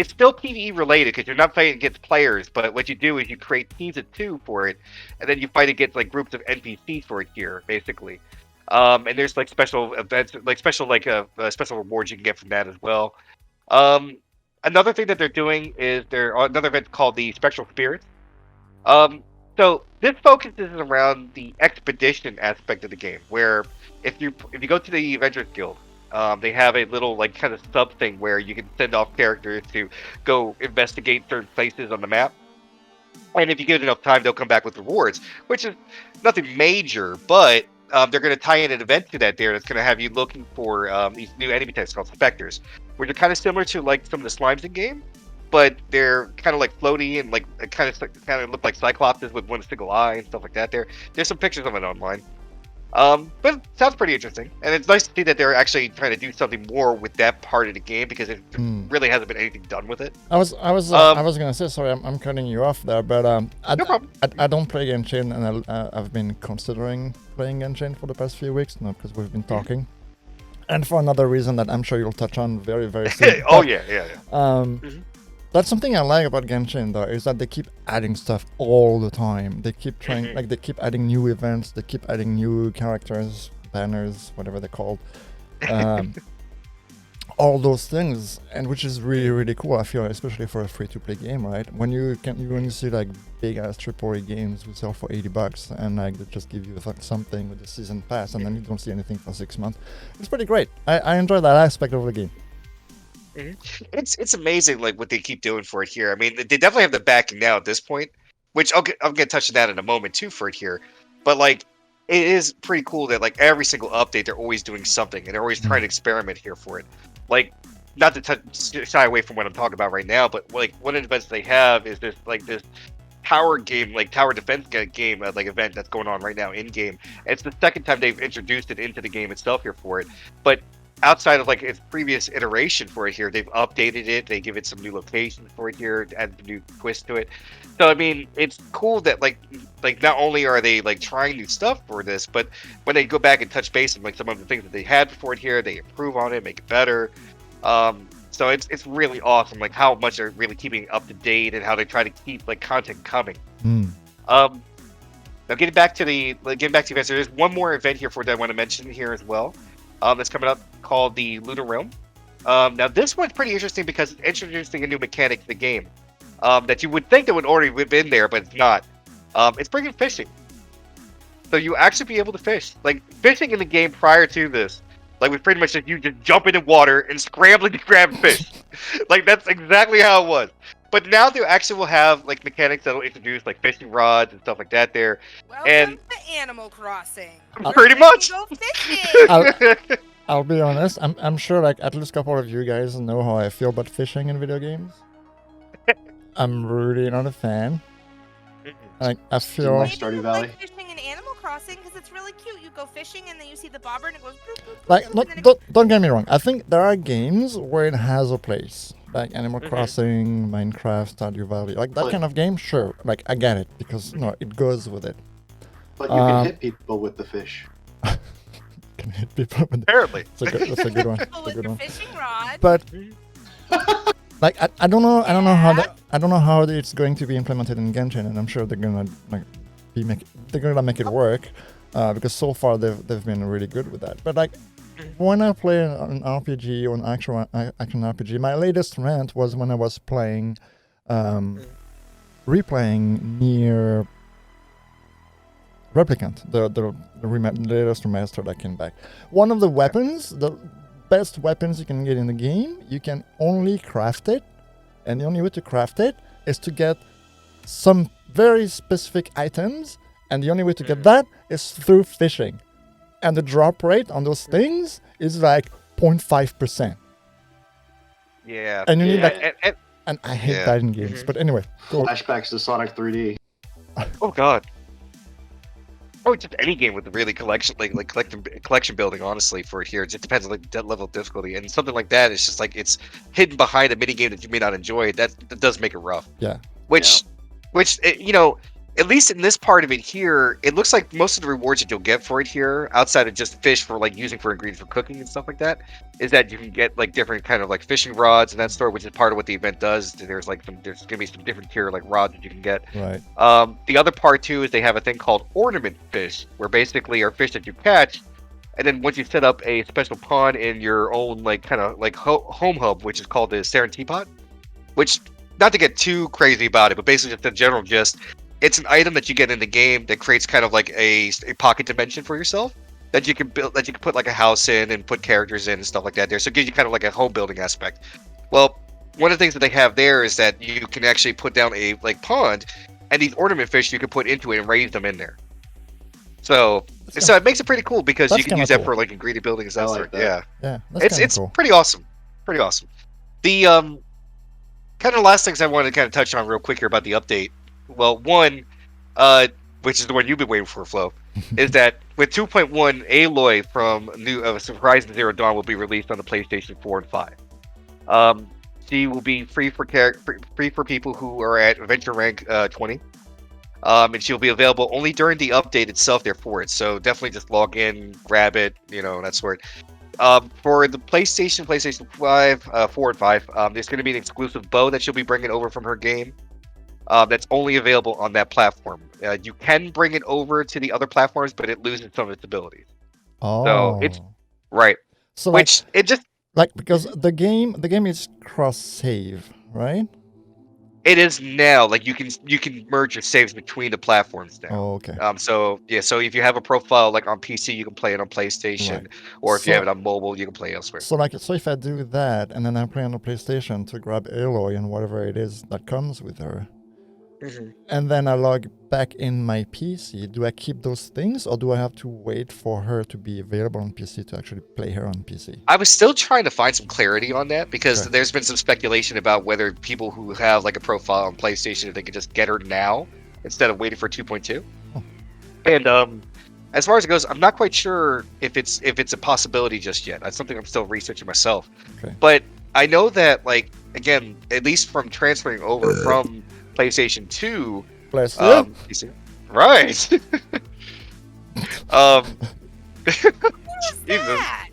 still PvE related because you're not fighting against players, but what you do is you create teams of 2 for it, and then you fight against groups of NPCs for it here, basically. And there's special events, special rewards you can get from that as well. Another thing that they're doing is another event called the Spectral Spirits. So this focuses around the expedition aspect of the game, where if you go to the Avengers Guild. They have a little kind of sub thing where you can send off characters to go investigate certain places on the map. And if you give it enough time, they'll come back with rewards, which is nothing major, but they're going to tie in an event to that there that's going to have you looking for these new enemy types called Spectres, which are kind of similar to like some of the slimes in game, but they're kind of like floaty and like kind of look like Cyclopses with one single eye and stuff like that. There's some pictures of it online. But it sounds pretty interesting, and it's nice to see that they're actually trying to do something more with that part of the game because it really hasn't been anything done with it. I was gonna say, sorry, I'm cutting you off there, but No problem. I don't play Genshin, and I've been considering playing Genshin for the past few weeks, because we've been talking, and for another reason that I'm sure you'll touch on very very soon. Oh yeah. That's something I like about Genshin, though, is that they keep adding stuff all the time. They keep trying, like, they keep adding new events, they keep adding new characters, banners, whatever they're called. All those things, and which is really, really cool, I feel, especially for a free-to-play game, right? When you see, like, big-ass AAA games we sell for $80, and, like, they just give you something with the season pass, and then you don't see anything for 6 months. It's pretty great. I enjoy that aspect of the game. It's amazing like what they keep doing for it here. I mean, they definitely have the backing now at this point, which I'm gonna touch on that in a moment too for it here. But like, it is pretty cool that like every single update they're always doing something and they're always trying to experiment here for it. Like, not to shy away from what I'm talking about right now, but like one of the events they have is this tower game, like tower defense game like event that's going on right now in game. And it's the second time they've introduced it into the game itself here for it, but outside of like its previous iteration for it here, they've updated it. They give it some new locations for it here, add a new twist to it. So I mean, it's cool that like not only are they like trying new stuff for this, but when they go back and touch base on like some of the things that they had before it here, they improve on it, make it better. So it's really awesome, like how much they're really keeping up to date and how they try to keep like content coming. Now getting back to the events, there's one more event here for that I want to mention here as well. That's coming up called the Lunar Realm. Now this one's pretty interesting because it's introducing a new mechanic to the game that you would think that would already have been there, but it's not. It's bringing fishing. So you actually be able to fish. Like fishing in the game prior to this, like was pretty much just you just jump into water and scrambling to grab fish. Like that's exactly how it was. But now they actually will have like mechanics that will introduce like fishing rods and stuff like that there. Welcome to Animal Crossing. Pretty much. Go fishing. I'll be honest, I'm sure like at least a couple of you guys know how I feel about fishing in video games. I'm really not a fan. Like I feel Like Stardew Valley. Like fishing in Animal Crossing because it's really cute. You go fishing and then you see the bobber and it goes. Boop, boop, boop, like boop, not, and then don't get me wrong. I think there are games where it has a place, like Animal Crossing, Minecraft, Stardew Valley, like that kind of game. Sure, like I get it because it goes with it. But you can hit people with the fish. Can hit people with Apparently. That's a good one. people with your fishing rod. But like I don't know how it's going to be implemented in Genshin, and I'm sure they're gonna make it work because so far they've been really good with that. But like when I play an RPG or an action RPG, my latest rant was when I was playing replaying Nier Replicant, the latest remaster that came back. One of the weapons, the best weapons you can get in the game, you can only craft it, and the only way to craft it is to get some very specific items, and the only way to get that is through fishing. And the drop rate on those things is like 0.5%. Yeah. And you need and and I hate that in games. But anyway, go. Flashbacks to Sonic 3D. Oh god. Oh, just any game with really collection building, honestly, for it here. It just depends on like that level of difficulty, and something like that is just like it's hidden behind a mini game that you may not enjoy. That does make it rough. Yeah. Which at least in this part of it here, it looks like most of the rewards that you'll get for it here, outside of just fish for like using for ingredients for cooking and stuff like that, is that you can get like different kind of like fishing rods and that sort, which is part of what the event does. There's gonna be some different tier like rods that you can get. Right. The other part too is they have a thing called ornament fish, where basically are fish that you catch, and then once you set up a special pond in your own like kind of like home hub, which is called the Serentipod, which, not to get too crazy about it, but basically just the general gist. It's an item that you get in the game that creates kind of like a pocket dimension for yourself that you can build, that you can put like a house in and put characters in and stuff like that there. So it gives you kind of like a home building aspect. Well, one of the things that they have there is that you can actually put down a like pond, and these ornament fish you can put into it and raise them in there. So That's it makes it pretty cool because that's you can kinda use that cool. for like ingredient building and stuff. like that. Yeah, Yeah, that's it's cool. pretty awesome. Pretty awesome. The kind of last things I wanted to kind of touch on real quick here about the update. Well, one, which is the one you've been waiting for, Flo, is that with 2.1, Aloy from New Horizon Zero Dawn will be released on the PlayStation 4 and 5. She will be free for people who are at Adventure Rank 20. And she'll be available only during the update itself there for it. So definitely just log in, grab it, that sort. For the PlayStation 5, 4 and 5, there's going to be an exclusive bow that she'll be bringing over from her game. That's only available on that platform. You can bring it over to the other platforms, but it loses some of its abilities. Oh. So it's right. So Which it just because the game is cross save, right? it is now. Like you can merge your saves between the platforms now. Oh, okay. So if you have a profile like on PC, you can play it on PlayStation, Right. or if you So- have it on mobile, you can play elsewhere. So if I do that and then I play on the PlayStation to grab Aloy and whatever it is that comes with her, Mhm. and then I log back in my PC, do I keep those things or do I have to wait for her to be available on PC to actually play her on PC? I was still trying to find some clarity on that because Okay. there's been some speculation about whether people who have like a profile on PlayStation, if they could just get her now instead of waiting for 2.2. Oh. And as far as it goes, I'm not quite sure if it's a possibility just yet. That's something I'm still researching myself. Okay. But I know that, like, again, at least from transferring over from PlayStation 2, Bless you. PC, right? Who's Jesus. that?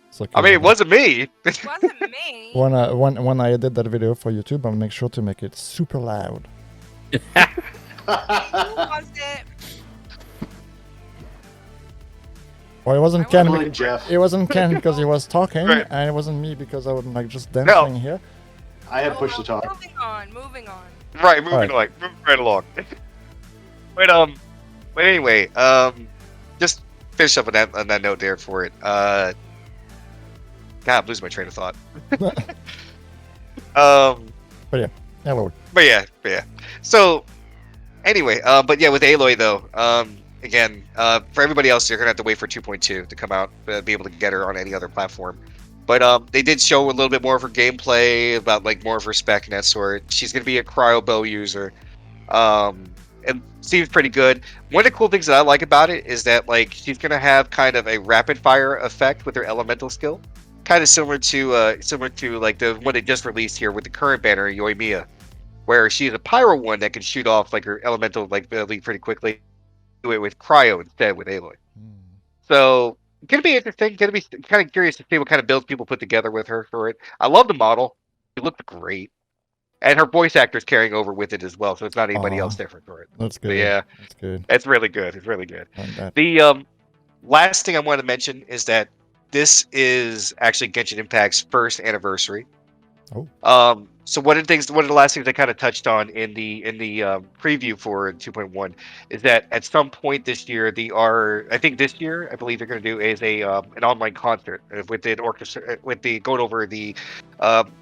It's okay. I mean, it wasn't me. It wasn't me. When I edit that video for YouTube, I'll make sure to make it super loud. Who was it? Well, it wasn't I Ken. Fine, Jeff. It wasn't Ken because he was talking, Right. and it wasn't me because I was like just dancing here. I had push to well, talk. Moving on. Right, moving Alright. right along. But anyway, just finish up on that note there for it. God, I'm losing my train of thought. Hello. But yeah. So anyway, but yeah, with Aloy though, again, for everybody else, you're gonna have to wait for 2.2 to come out, be able to get her on any other platform. But they did show a little bit more of her gameplay, about like more of her spec and that sort. She's gonna be a cryo bow user. It seems pretty good. One of the cool things that I like about it is that like she's gonna have kind of a rapid fire effect with her elemental skill, kind of similar to like the one they just released here with the current banner Yoimiya, where she's a pyro one that can shoot off like her elemental like ability pretty quickly. Do it with cryo instead with Aloy. So gonna be interesting. Gonna be kind of curious to see what kind of builds people put together with her for it. I love the model. It looked great. And her voice actor's carrying over with it as well, so it's not anybody else different for it. That's But good. yeah, That's good. it's really good. It's really good. Like that. The last thing I want to mention is that this is actually Genshin Impact's first anniversary. Oh. So one of the last things I kind of touched on in the preview for 2.1 is that at some point this year I believe they're going to do is an online concert with the orchestra going over the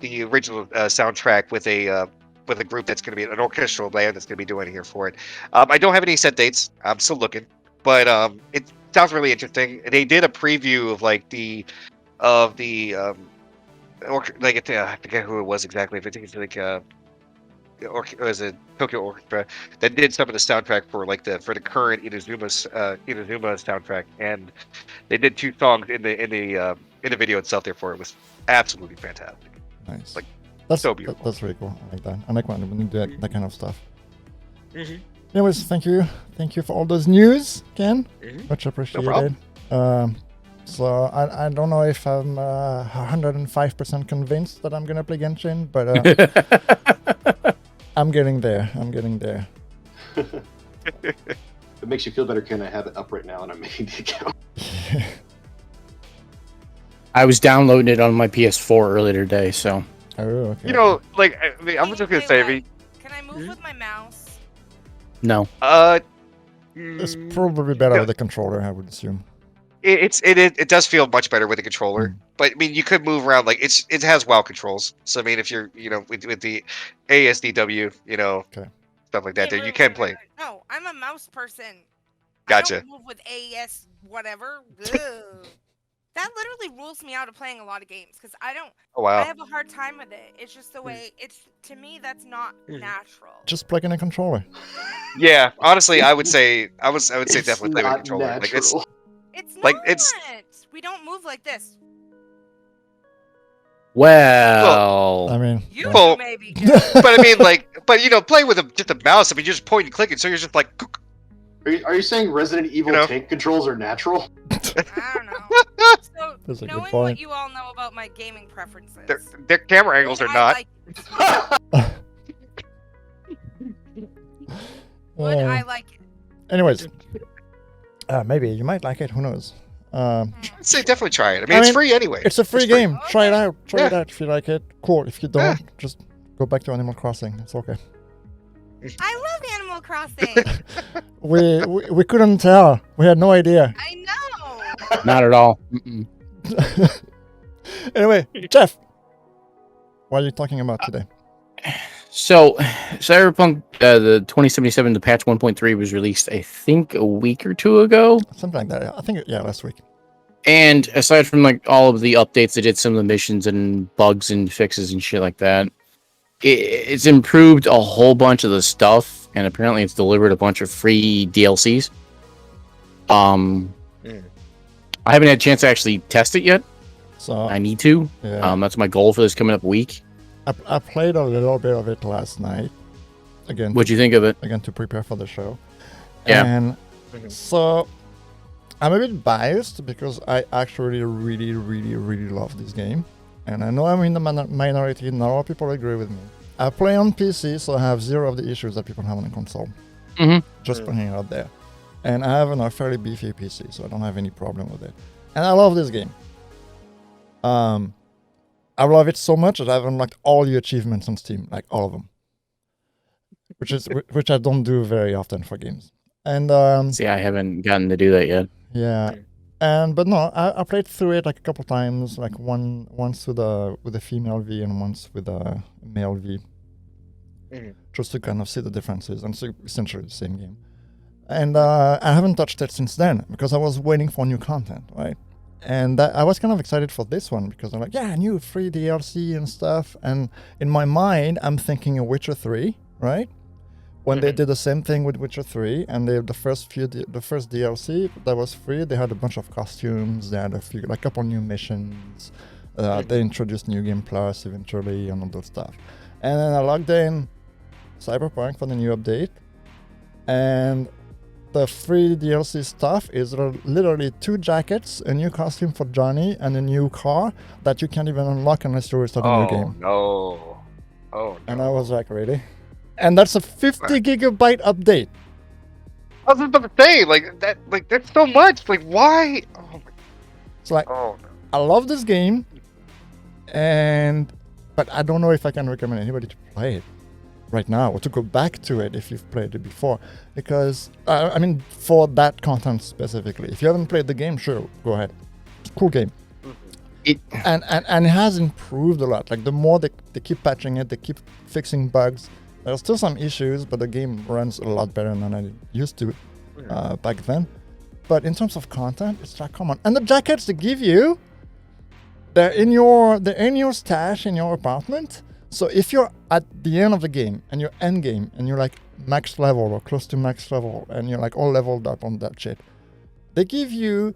original soundtrack with a group that's going to be an orchestral band that's going to be doing it here for it. I don't have any set dates. I'm still looking, but it sounds really interesting. They did a preview of like I forget who it was exactly. I think it's like it was a Tokyo Orchestra that did some of the soundtrack for the current Inazuma soundtrack, and they did 2 songs in the video itself. Therefore, it was absolutely fantastic. Nice. Like, that's so beautiful. That's really cool. I like that. I like when you do that kind of stuff. Mm-hmm. Anyways, thank you for all those news, Ken. Mm-hmm. Much appreciated. problem. So I don't know if I'm 105% convinced that I'm gonna play Genshin, but I'm getting there. If it makes you feel better, Ken, I have it up right now and I'm making the account. I was downloading it on my PS4 earlier today, so Oh, okay. I'm just gonna say, Can I move with my mouse? no. It's probably better with the controller, I would assume. It does feel much better with the controller. Mm. But I mean, you could move around like it has WoW controls. So I mean, if you're with the ASDW, Okay. stuff like that, there you wait, can wait, play. wait. No, I'm a mouse person. Gotcha. I don't move with AS whatever. Ugh. That literally rules me out of playing a lot of games because I Oh wow. have a hard time with it. It's just the way to me that's not natural. Just plug in a controller. Yeah, honestly, I would say It's definitely play with a not controller. Like natural. It's Like, not. it's- We don't move like this. Well, I mean, You yeah. Well- maybe. but I mean, play with just a mouse. I mean, you're just pointing and clicking, so you're just like. Are you saying Resident Evil tank controls are natural? I don't know. So That's a good knowing point. what you all know about my gaming preferences, Their camera angles would are I not. Like, would Uh, I like it? anyways, maybe you might like it. Who knows? I'd say definitely try it. I mean, it's mean, free anyway. It's a free It's free. game. Try it out. Try it Yeah. out if you like it. Cool. If you don't, just go back to Animal Crossing. It's okay. I love Animal Crossing. We couldn't tell. We had no idea. I know. not at all. Mm-mm. Anyway, Jeff, what are you talking about today? So, Cyberpunk, the 2077, the patch 1.3 was released, I think, a week or two ago. Something like that. I think last week. And aside from like all of the updates, they did some of the missions and bugs and fixes and shit like that. It's improved a whole bunch of the stuff, and apparently it's delivered a bunch of free DLCs. I haven't had a chance to actually test it yet. So I need to. yeah, That's my goal for this coming up week. I played a little bit of it last night. Again, What'd you think of it? again to prepare for the show. Yeah. And Mhm. so I'm a bit biased because I actually really, really, really love this game. And I know I'm in the minority, not a lot of people agree with me. I play on PC, so I have zero of the issues that people have on the console. Mhm. Just putting it out there. And I have a fairly beefy PC, so I don't have any problem with it. And I love this game. I love it so much that I've unlocked all the achievements on Steam, like all of them. Which I don't do very often for games. And See, I haven't gotten to do that yet. yeah, but no, I played through it like a couple times, like once with a female V and once with a male V, just to kind of see the differences, and it's essentially the same game. And I haven't touched it since then because I was waiting for new content, right? And I was kind of excited for this one because I'm like, yeah, new free DLC and stuff. And in my mind, I'm thinking of Witcher 3, right? When they did the same thing with Witcher 3, and the first DLC that was free, they had a bunch of costumes, they had a couple new missions, they introduced New Game Plus eventually, and all that stuff. And then I logged in Cyberpunk for the new update, and the free DLC stuff is literally 2 jackets, a new costume for Johnny, and a new car that you can't even unlock unless you restart a new game. No. Oh no. And I was like, really? And that's a 50 gigabyte update. I was just about to say, that's so much. Like, why? Oh my. It's like, Oh no. I love this game, but I don't know if I can recommend anybody to play it right now or to go back to it if you've played it before. Because, I mean, for that content specifically. If you haven't played the game, sure, go ahead. It's a cool game. And it has improved a lot. Like, the more they keep patching it, they keep fixing bugs. There's still some issues, but the game runs a lot better than I used to back then. But in terms of content, it's like, come on. And the jackets they give you, they're in your stash in your apartment. So if you're at the end of the game and you're end game and you're like max level or close to max level and you're like all leveled up on that shit, they give you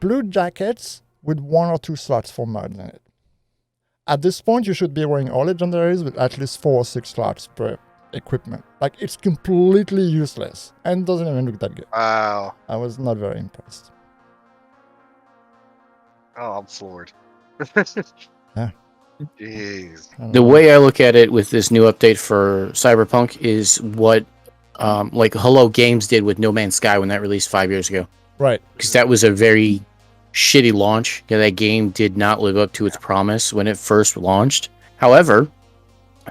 blue jackets with 1 or 2 slots for mods in it. At this point, you should be wearing all legendaries with at least 4 or 6 slots per equipment. Like, it's completely useless and doesn't even look that good. Wow. I was not very impressed. Oh, I'm floored. Yeah. Jeez. The way I look at it with this new update for Cyberpunk is what like Hello Games did with No Man's Sky when that released 5 years ago. Right. Because that was a very shitty launch. That game did not live up to its promise when it first launched. However,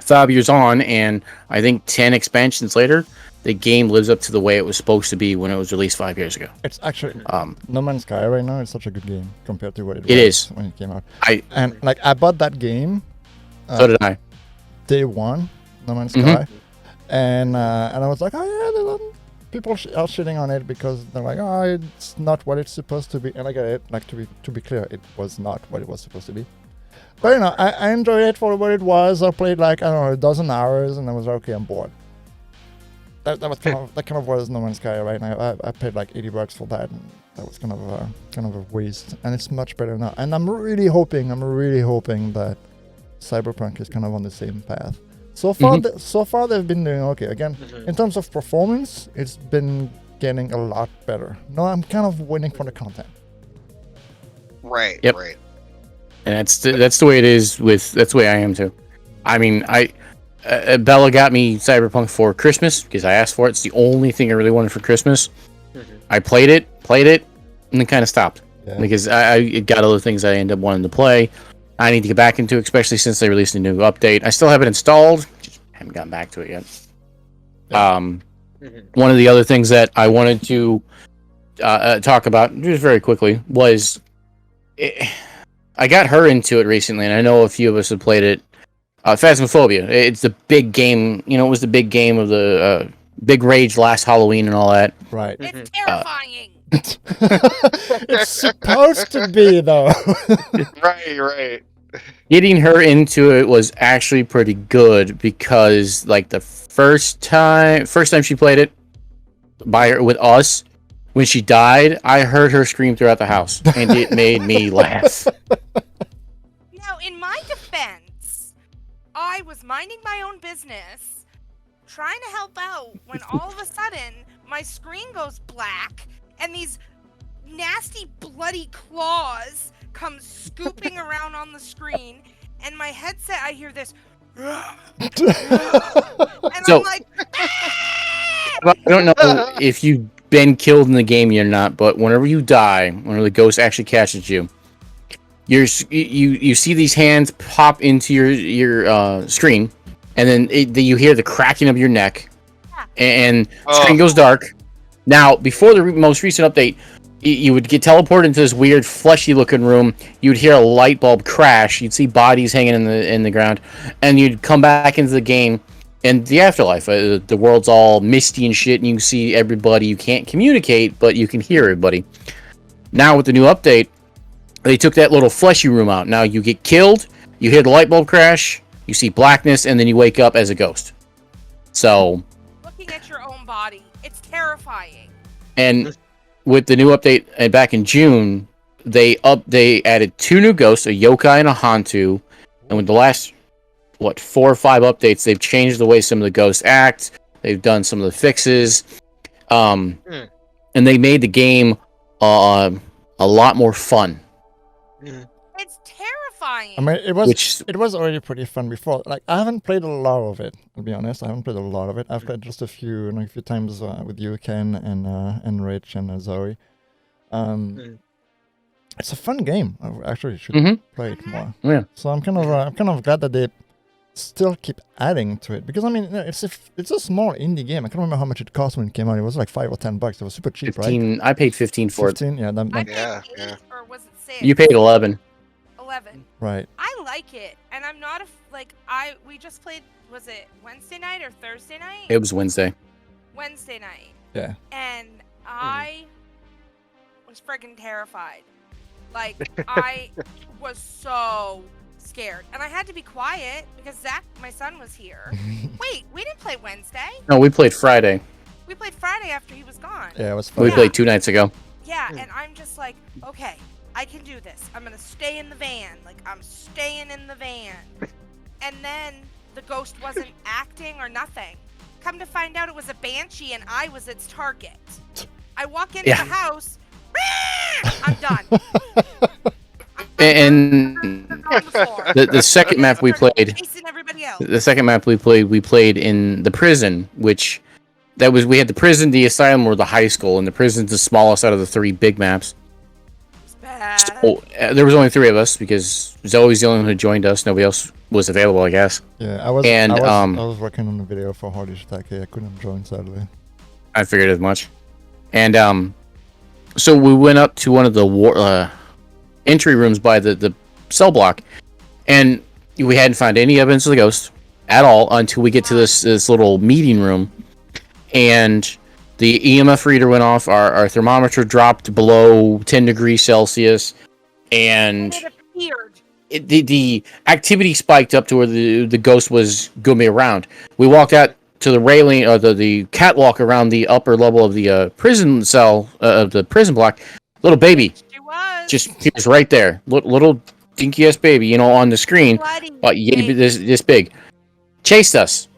5 years on, and I think 10 expansions later, the game lives up to the way it was supposed to be when it was released 5 years ago. It's actually No Man's Sky right now. It's such a good game compared to what it was is. when it came out. I I bought that game. So did I. Day one, No Man's Mhm. Sky, and I was like, oh yeah, people are shitting on it because they're like, oh, it's not what it's supposed to be, and I get it. Like to be clear, it was not what it was supposed to be. But I enjoyed it for what it was. I played like, I don't know, a dozen hours, and I was like, okay, I'm bored. That was kind of was No Man's Sky right now. I paid like $80 for that, and that was kind of a waste. And it's much better now. And I'm really hoping that Cyberpunk is kind of on the same path. So far they've been doing okay. Again, in terms of performance, it's been getting a lot better. No, I'm kind of waiting for the content. Right. Yep. Right. And that's the way it is that's the way I am too. I mean, Bella got me Cyberpunk for Christmas because I asked for it. It's the only thing I really wanted for Christmas. I played it, and then kind of stopped because I got other things I ended up wanting to play. I need to get back into, especially since they released a new update. I still have it installed, just haven't gotten back to it yet. One of the other things that I wanted to talk about just very quickly was I got her into it recently, and I know a few of us have played it. Phasmophobia. It's the big game. It was the big game of the big rage last Halloween and all that. Right. It's terrifying. It's supposed to be though. Right. Getting her into it was actually pretty good because, like, the first time she played it with us, when she died, I heard her scream throughout the house, and it made me laugh. Now, in my defense, I was minding my own business, trying to help out, when all of a sudden my screen goes black, and these nasty, bloody claws come scooping around on the screen, and my headset, I hear this, and I'm like, I don't know if you've been killed in the game or not, but whenever you die, whenever the ghost actually catches you, you see these hands pop into your screen, and then you hear the cracking of your neck, and screen goes dark. Now, before the most recent update, you would get teleported into this weird fleshy-looking room. You'd hear a light bulb crash. You'd see bodies hanging in the ground, and you'd come back into the game. In the afterlife, the world's all misty and shit, and you can see everybody. You can't communicate, but you can hear everybody. Now, with the new update, they took that little fleshy room out. Now, you get killed, you hear the light bulb crash, you see blackness, and then you wake up as a ghost. So, looking at your own body, it's terrifying. And with the new update back in June, they added 2 new ghosts, a yokai and a hantu, and with the last 4 or 5 updates, they've changed the way some of the ghosts act. They've done some of the fixes, and they made the game a lot more fun. It's terrifying. I mean, it was already pretty fun before. Like, I haven't played a lot of it. To be honest, I haven't played a lot of it. I've played just a few times with you, Ken, and Rich and Zoe. It's a fun game. I actually should play it more. Yeah. So I'm kind of glad that they still keep adding to it, because I mean, it's a small indie game. I can't remember how much it cost when it came out. It was like $5 or $10. It was super cheap, 15, right? I paid $15 for 15, it. yeah. I paid 8, or was it 6? You paid $11. 11. Right. I like it, and I'm not we just played. Was it Wednesday night or Thursday night? It was Wednesday. Wednesday night. Yeah. And I was friggin' terrified. Like, I was so scared, and I had to be quiet because Zach, my son, was here. Wait, we didn't play Wednesday. No, we played Friday. We played Friday after he was gone. Yeah, it was fun. We played 2 nights ago. Yeah, and I'm just like, okay, I can do this. I'm gonna stay in the van. Like, I'm staying in the van. And then the ghost wasn't acting or nothing. Come to find out, it was a banshee, and I was its target. I walk into the house. I'm done. And the second map we played, we played in the prison, which we had the prison, the asylum, or the high school, and the prison's the smallest out of the 3 big maps. bad. So there was only 3 of us because Zoe's the only one who joined us. Nobody else was available, I guess. Yeah, I was. And, I was working on the video for Hardy Shiitake. I couldn't join sadly. I figured as much. And so we went up to one of the entry rooms by the cell block, and we hadn't found any evidence of the ghost at all until we get to this little meeting room, and the EMF reader went off. Our thermometer dropped below 10 degrees Celsius, and It appeared. the activity spiked up to where the ghost was going to be around. We walked out to the railing, or the catwalk around the upper level of the prison cell, of the prison block. Little baby, he was right there. Little dinky ass baby, on the screen. But this big. Chased us.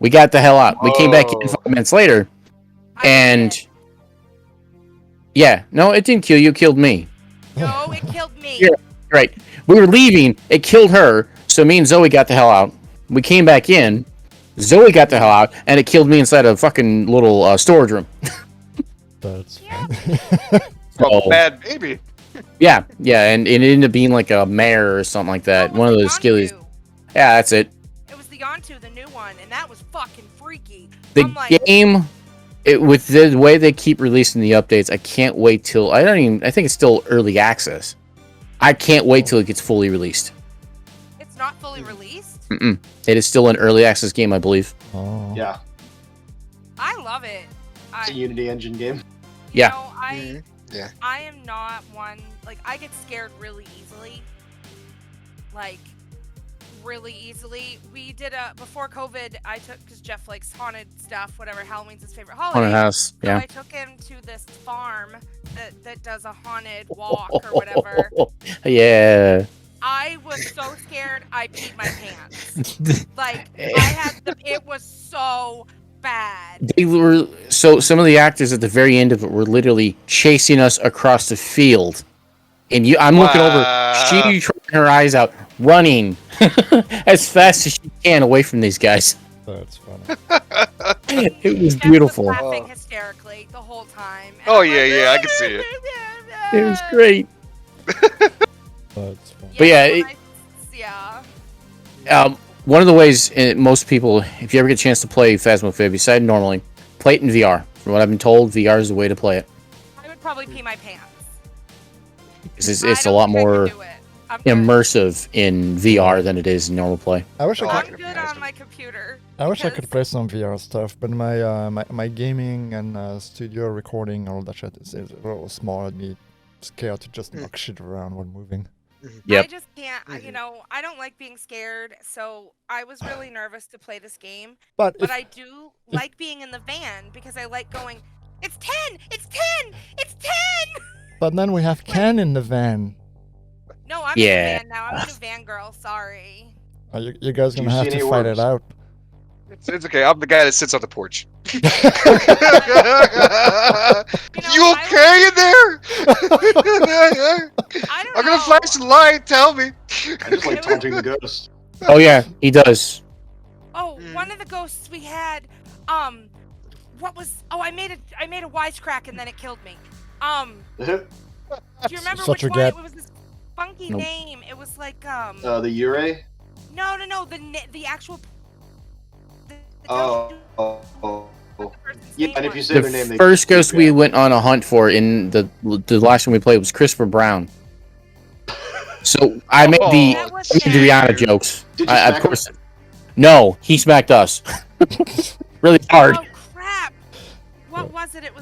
We got the hell out. We came back in 5 minutes later. And yeah, no, it didn't kill you. It killed me. No, it killed me. Yeah, right. We were leaving. It killed her. So me and Zoe got the hell out. We came back in. Zoe got the hell out, and it killed me inside a fucking little storage room. That's Bad baby. Yeah, and it ended up being like a mare or something like that. One of those skillies. Yeah, that's it. It was the Yontu, the new one, and that was fucking freaky. The game, with the way they keep releasing the updates, I can't wait till I think it's still early access. I can't wait till it gets fully released. It's not fully released? Mm-mm. It is still an early access game, I believe. Oh. Yeah. I love it. It's a Unity engine game. Yeah. I am not one, like, I get scared really easily. Like, really easily. We did before COVID, because Jeff likes haunted stuff, whatever, Halloween's his favorite holiday. Haunted house, yeah. So I took him to this farm that does a haunted walk or whatever. Yeah. I was so scared, I peed my pants. Like, it was so bad. They were some of the actors at the very end of it were literally chasing us across the field, and I'm looking over. She trying her eyes out, running as fast as she can away from these guys. That's funny. It was Jeff beautiful. was laughing hysterically the whole time. And Oh I'm like, yeah, I can see it. It was great. That's funny. But yeah, one of the ways most people, if you ever get a chance to play Phasmophobia, besides normally, play it in VR. From what I've been told, VR is the way to play it. I would probably pee my pants. It's a lot more immersive in VR than it is in normal play. I wish I'm good on my computer. I wish I could play some VR stuff, but my gaming and studio recording, all that shit is a little small. I'd be scared to just knock shit around when moving. Yep. I just can't, I don't like being scared, so I was really nervous to play this game. But I do like being in the van because I like going, it's 10! It's 10! It's 10! But then we have Ken in the van. No, I'm in the van now. I'm not a van girl, sorry. Are you guys gonna have to fight it out? It's okay. I'm the guy that sits on the porch. You okay in there? I'm gonna flash the light. Tell me. I just like taunting the ghost. Oh yeah, he does. Oh, one of the ghosts we had, what was? Oh, I made a wisecrack and then it killed me. Do you remember which one? It was this funky name. It was like the Ure. No, the actual. Yeah, and if you say their name, the first ghost we went on a hunt for in the last one we played was Christopher Brown. So I made the Rihanna jokes. Did you of course. No, he smacked us. Really hard. Oh crap! What was it? It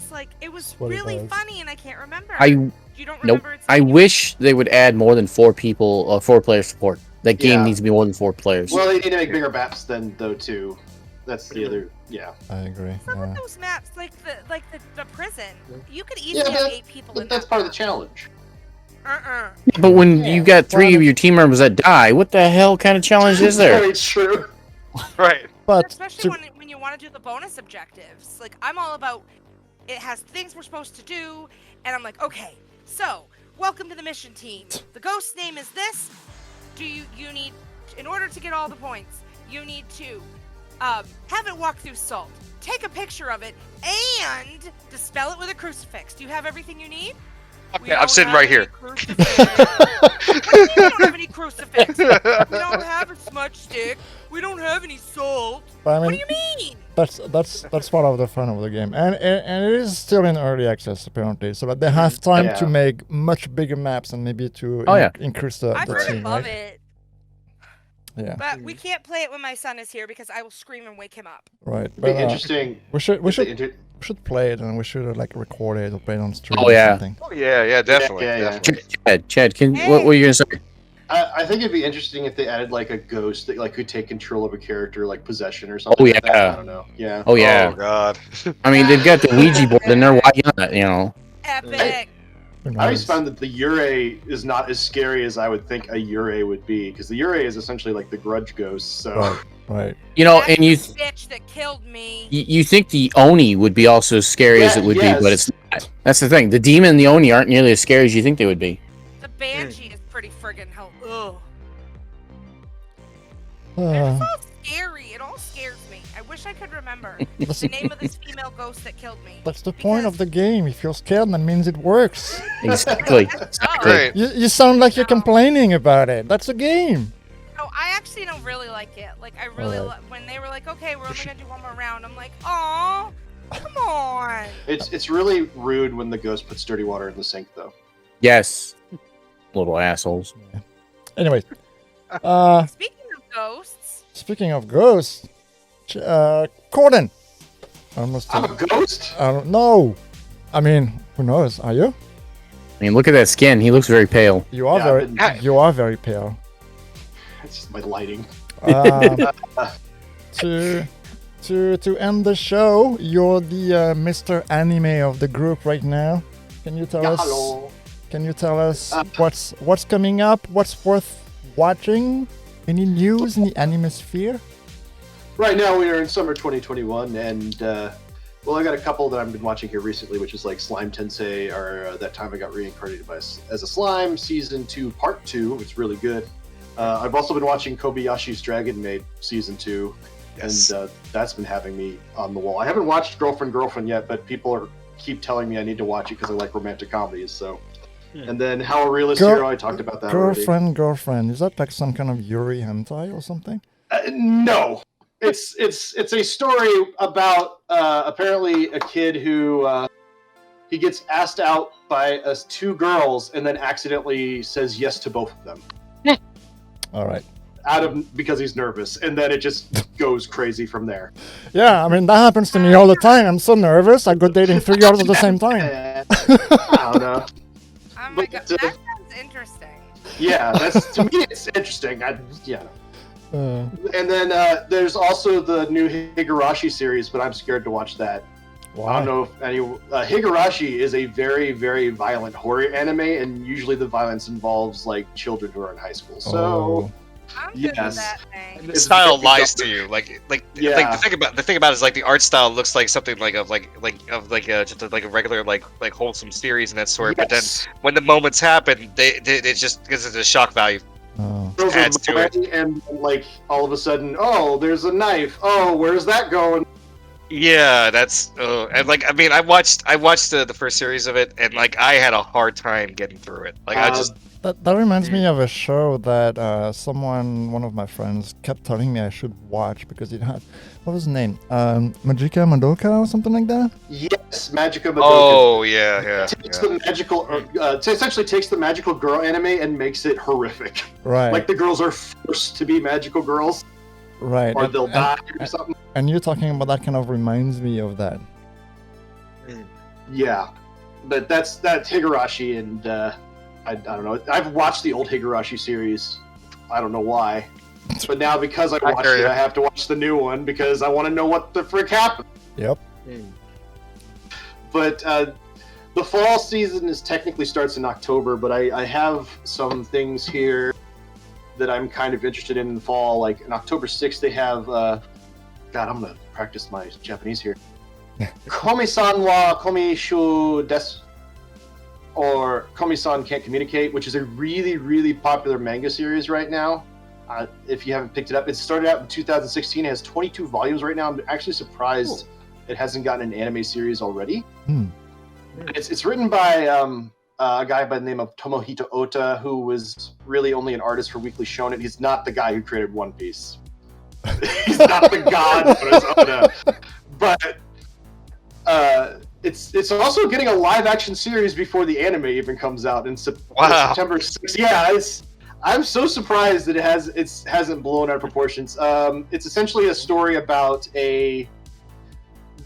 was really funny, and I can't remember. You don't remember? Nope. I wish they would add more than 4 people, 4-player support. That game needs to be more than 4 players. Well, they need to make bigger maps then, though, too. That's the other. Yeah. I agree. Some of those maps, like the prison, you could easily have 8 people in that's that part of the challenge. But when you got 3 of your team members that die, what the hell kind of challenge is there? Very true. Right. But especially when you want to do the bonus objectives. Like, I'm all about it has things we're supposed to do, and I'm like, okay, so welcome to the mission team. The ghost's name is this. You need, in order to get all the points, you need to have it walk through salt, take a picture of it, and dispel it with a crucifix. Do you have everything you need? We Okay, I'm don't sitting have right any here. crucifix. What do you mean we don't have any crucifix? We don't have a smudge stick. We don't have any salt. But I What mean, do you mean? that's part of the fun of the game, and it is still in early access apparently, so that they have time to Yeah. make much bigger maps and maybe to Oh, yeah. increase I the freaking team, love right? it. Yeah, But we can't play it when my son is here because I will scream and wake him up. right. It'd be But interesting. we should if they play it, and we should like record it or play it on stream Oh, or yeah. something. Oh yeah, definitely, yeah. definitely. Chad, what were you gonna say? I think it'd be interesting if they added like a ghost that like could take control of a character, like possession or something. Oh, like that. yeah. I don't know. Yeah. Oh yeah. Oh god. I mean, they've got the Ouija board in there. Why not? You know. Epic. Who I always knows? found that the Yurei is not as scary as I would think a Yurei would be, because the Yurei is essentially like the grudge ghost. So Right, right. You know, That's and you the bitch that killed me. you think the Oni would be also as scary as Yeah, it would yes. be, but it's not. That's the thing. The demon and the Oni aren't nearly as scary as you think they would be. The banshee is pretty friggin' hell. Ugh. Uh, It's all scary. It all scares me. I wish I could remember that's, the name of this female ghost that killed me. that's the point of the game. If you're scared, that means it works. Exactly. Oh, Right. You sound like you're complaining about it. That's a game. no, I actually don't really like it. Like, I really, Alright. when they were like, okay, we're only gonna do one more round, I'm like, aw, come on. it's really rude when the ghost puts dirty water in the sink, though. Yes. Little assholes. Anyway, Speaking of ghosts, speaking of ghosts, Cordan. Almost. I'm a ghost. I don't know. I mean, who knows? Are you? I mean, look at that skin. He looks very pale. You are Yeah, very. I've been- You are very pale. It's just my lighting. To end the show, you're the Mr. Anime of the group right now. Can you tell Yeah, us? hello. Can you tell us what's coming up? What's worth watching? Any news in the anime sphere? Right now we are in summer 2021, and well, I got a couple that I've been watching here recently, which is like Slime Tensei, or That Time I Got Reincarnated as a Slime, Season 2, Part 2. It's really good. I've also been watching Kobayashi's Dragon Maid Season 2, Yes. and that's been having me on the wall. I haven't watched Girlfriend yet, but people keep telling me I need to watch it because I like romantic comedies. So, and then How a Realist Hero, I talked about that already. Girlfriend. Is that like some kind of Yuri hentai or something? No, it's a story about apparently a kid who he gets asked out by two girls and then accidentally says yes to both of them All right. because he's nervous, and then it just goes crazy from there. Yeah, I mean that happens to me all the time. I'm so nervous. I go dating 3 girls at the same time. I don't know. oh my But, god, that sounds interesting. Yeah, that's to me it's interesting. Yeah. And then there's also the new Higurashi series, but I'm scared to watch that. I Why? don't know if any. Higurashi is a very, very violent horror anime, and usually the violence involves like children who are in high school. So Oh. I'm good Yes. with that thing. The It's style very lies dark. to you. Like Yeah. the thing about it is like the art style looks like something like just a regular like wholesome series and that sort. But then yes. when the moments happen, they just because it's a shock value. Oh. Girls are adds to it. mowing, and like all of a sudden, oh, there's a knife. Oh, where's that going? Yeah, that's and like I mean I watched the first series of it and like I had a hard time getting through it. Like I just That reminds me of a show that one of my friends, kept telling me I should watch because it had, what was the name? Magica Madoka or something like that? Yes, Magica Madoka. oh yeah. It takes the magical, it essentially takes the magical girl anime and makes it horrific. Right, Like the girls are forced to be magical girls, right. or And- they'll and- die or something. And you talking about that kind of reminds me of that. Yeah, but that's Higurashi, and I don't know. I've watched the old Higurashi series. I don't know why, but now because I watched hear it, ya. I have to watch the new one because I want to know what the frick happened. Yep. But the fall season technically starts in October, but I have some things here that I'm kind of interested in the fall. Like on October 6th, they have. God, I'm gonna practice my Japanese here. Komi-san wa komishu desu, or Komi-san Can't Communicate, which is a really, really popular manga series right now. If you haven't picked it up, it started out in 2016. It has 22 volumes right now. I'm actually surprised it hasn't gotten an anime series already. Hmm. It's written by a guy by the name of Tomohito Ota, who was really only an artist for Weekly Shonen. He's not the guy who created One Piece. He's not the god Oda. But it's also getting a live action series before the anime even comes out in September 6th. Yeah, I'm so surprised that it hasn't blown out of proportions. It's essentially a story about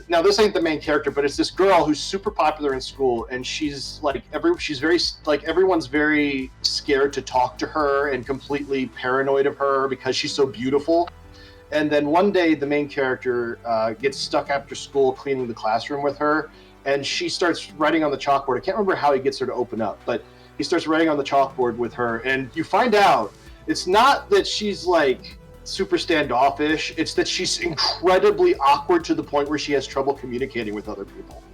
now this ain't the main character, but it's this girl who's super popular in school, and she's everyone's very scared to talk to her and completely paranoid of her because she's so beautiful. And then one day the main character gets stuck after school cleaning the classroom with her, and she starts writing on the chalkboard. I can't remember how he gets her to open up, but he starts writing on the chalkboard with her, and you find out it's not that she's like super standoffish, it's that she's incredibly awkward to the point where she has trouble communicating with other people.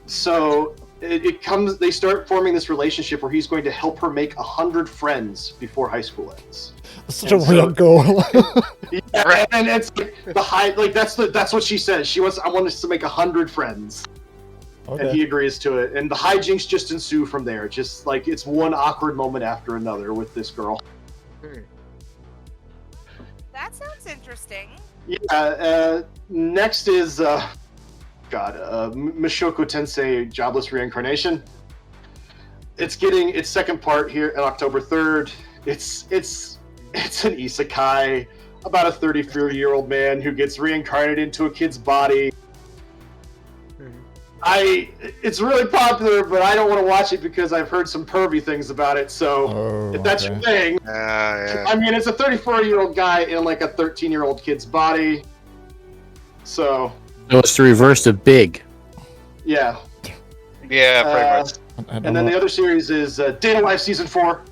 So they start forming this relationship where he's going to help her make 100 friends before high school ends. Such a weird goal. Yeah, and it's like that's what she says. I want us to make 100 friends. Okay. And he agrees to it, and the hijinks just ensue from there. Just like it's one awkward moment after another with this girl. That sounds interesting. Yeah. Next is Mushoku Tensei Jobless Reincarnation. It's getting its second part here on October 3rd. It's an isekai about a 34-year-old man who gets reincarnated into a kid's body. It's really popular, but I don't want to watch it because I've heard some pervy things about it. So if that's your thing, yeah. I mean, it's a 34-year-old guy in like a 13-year-old kid's body. So it's the reverse of Big. Yeah. Yeah, pretty much. And then the other series is Data Live Season 4.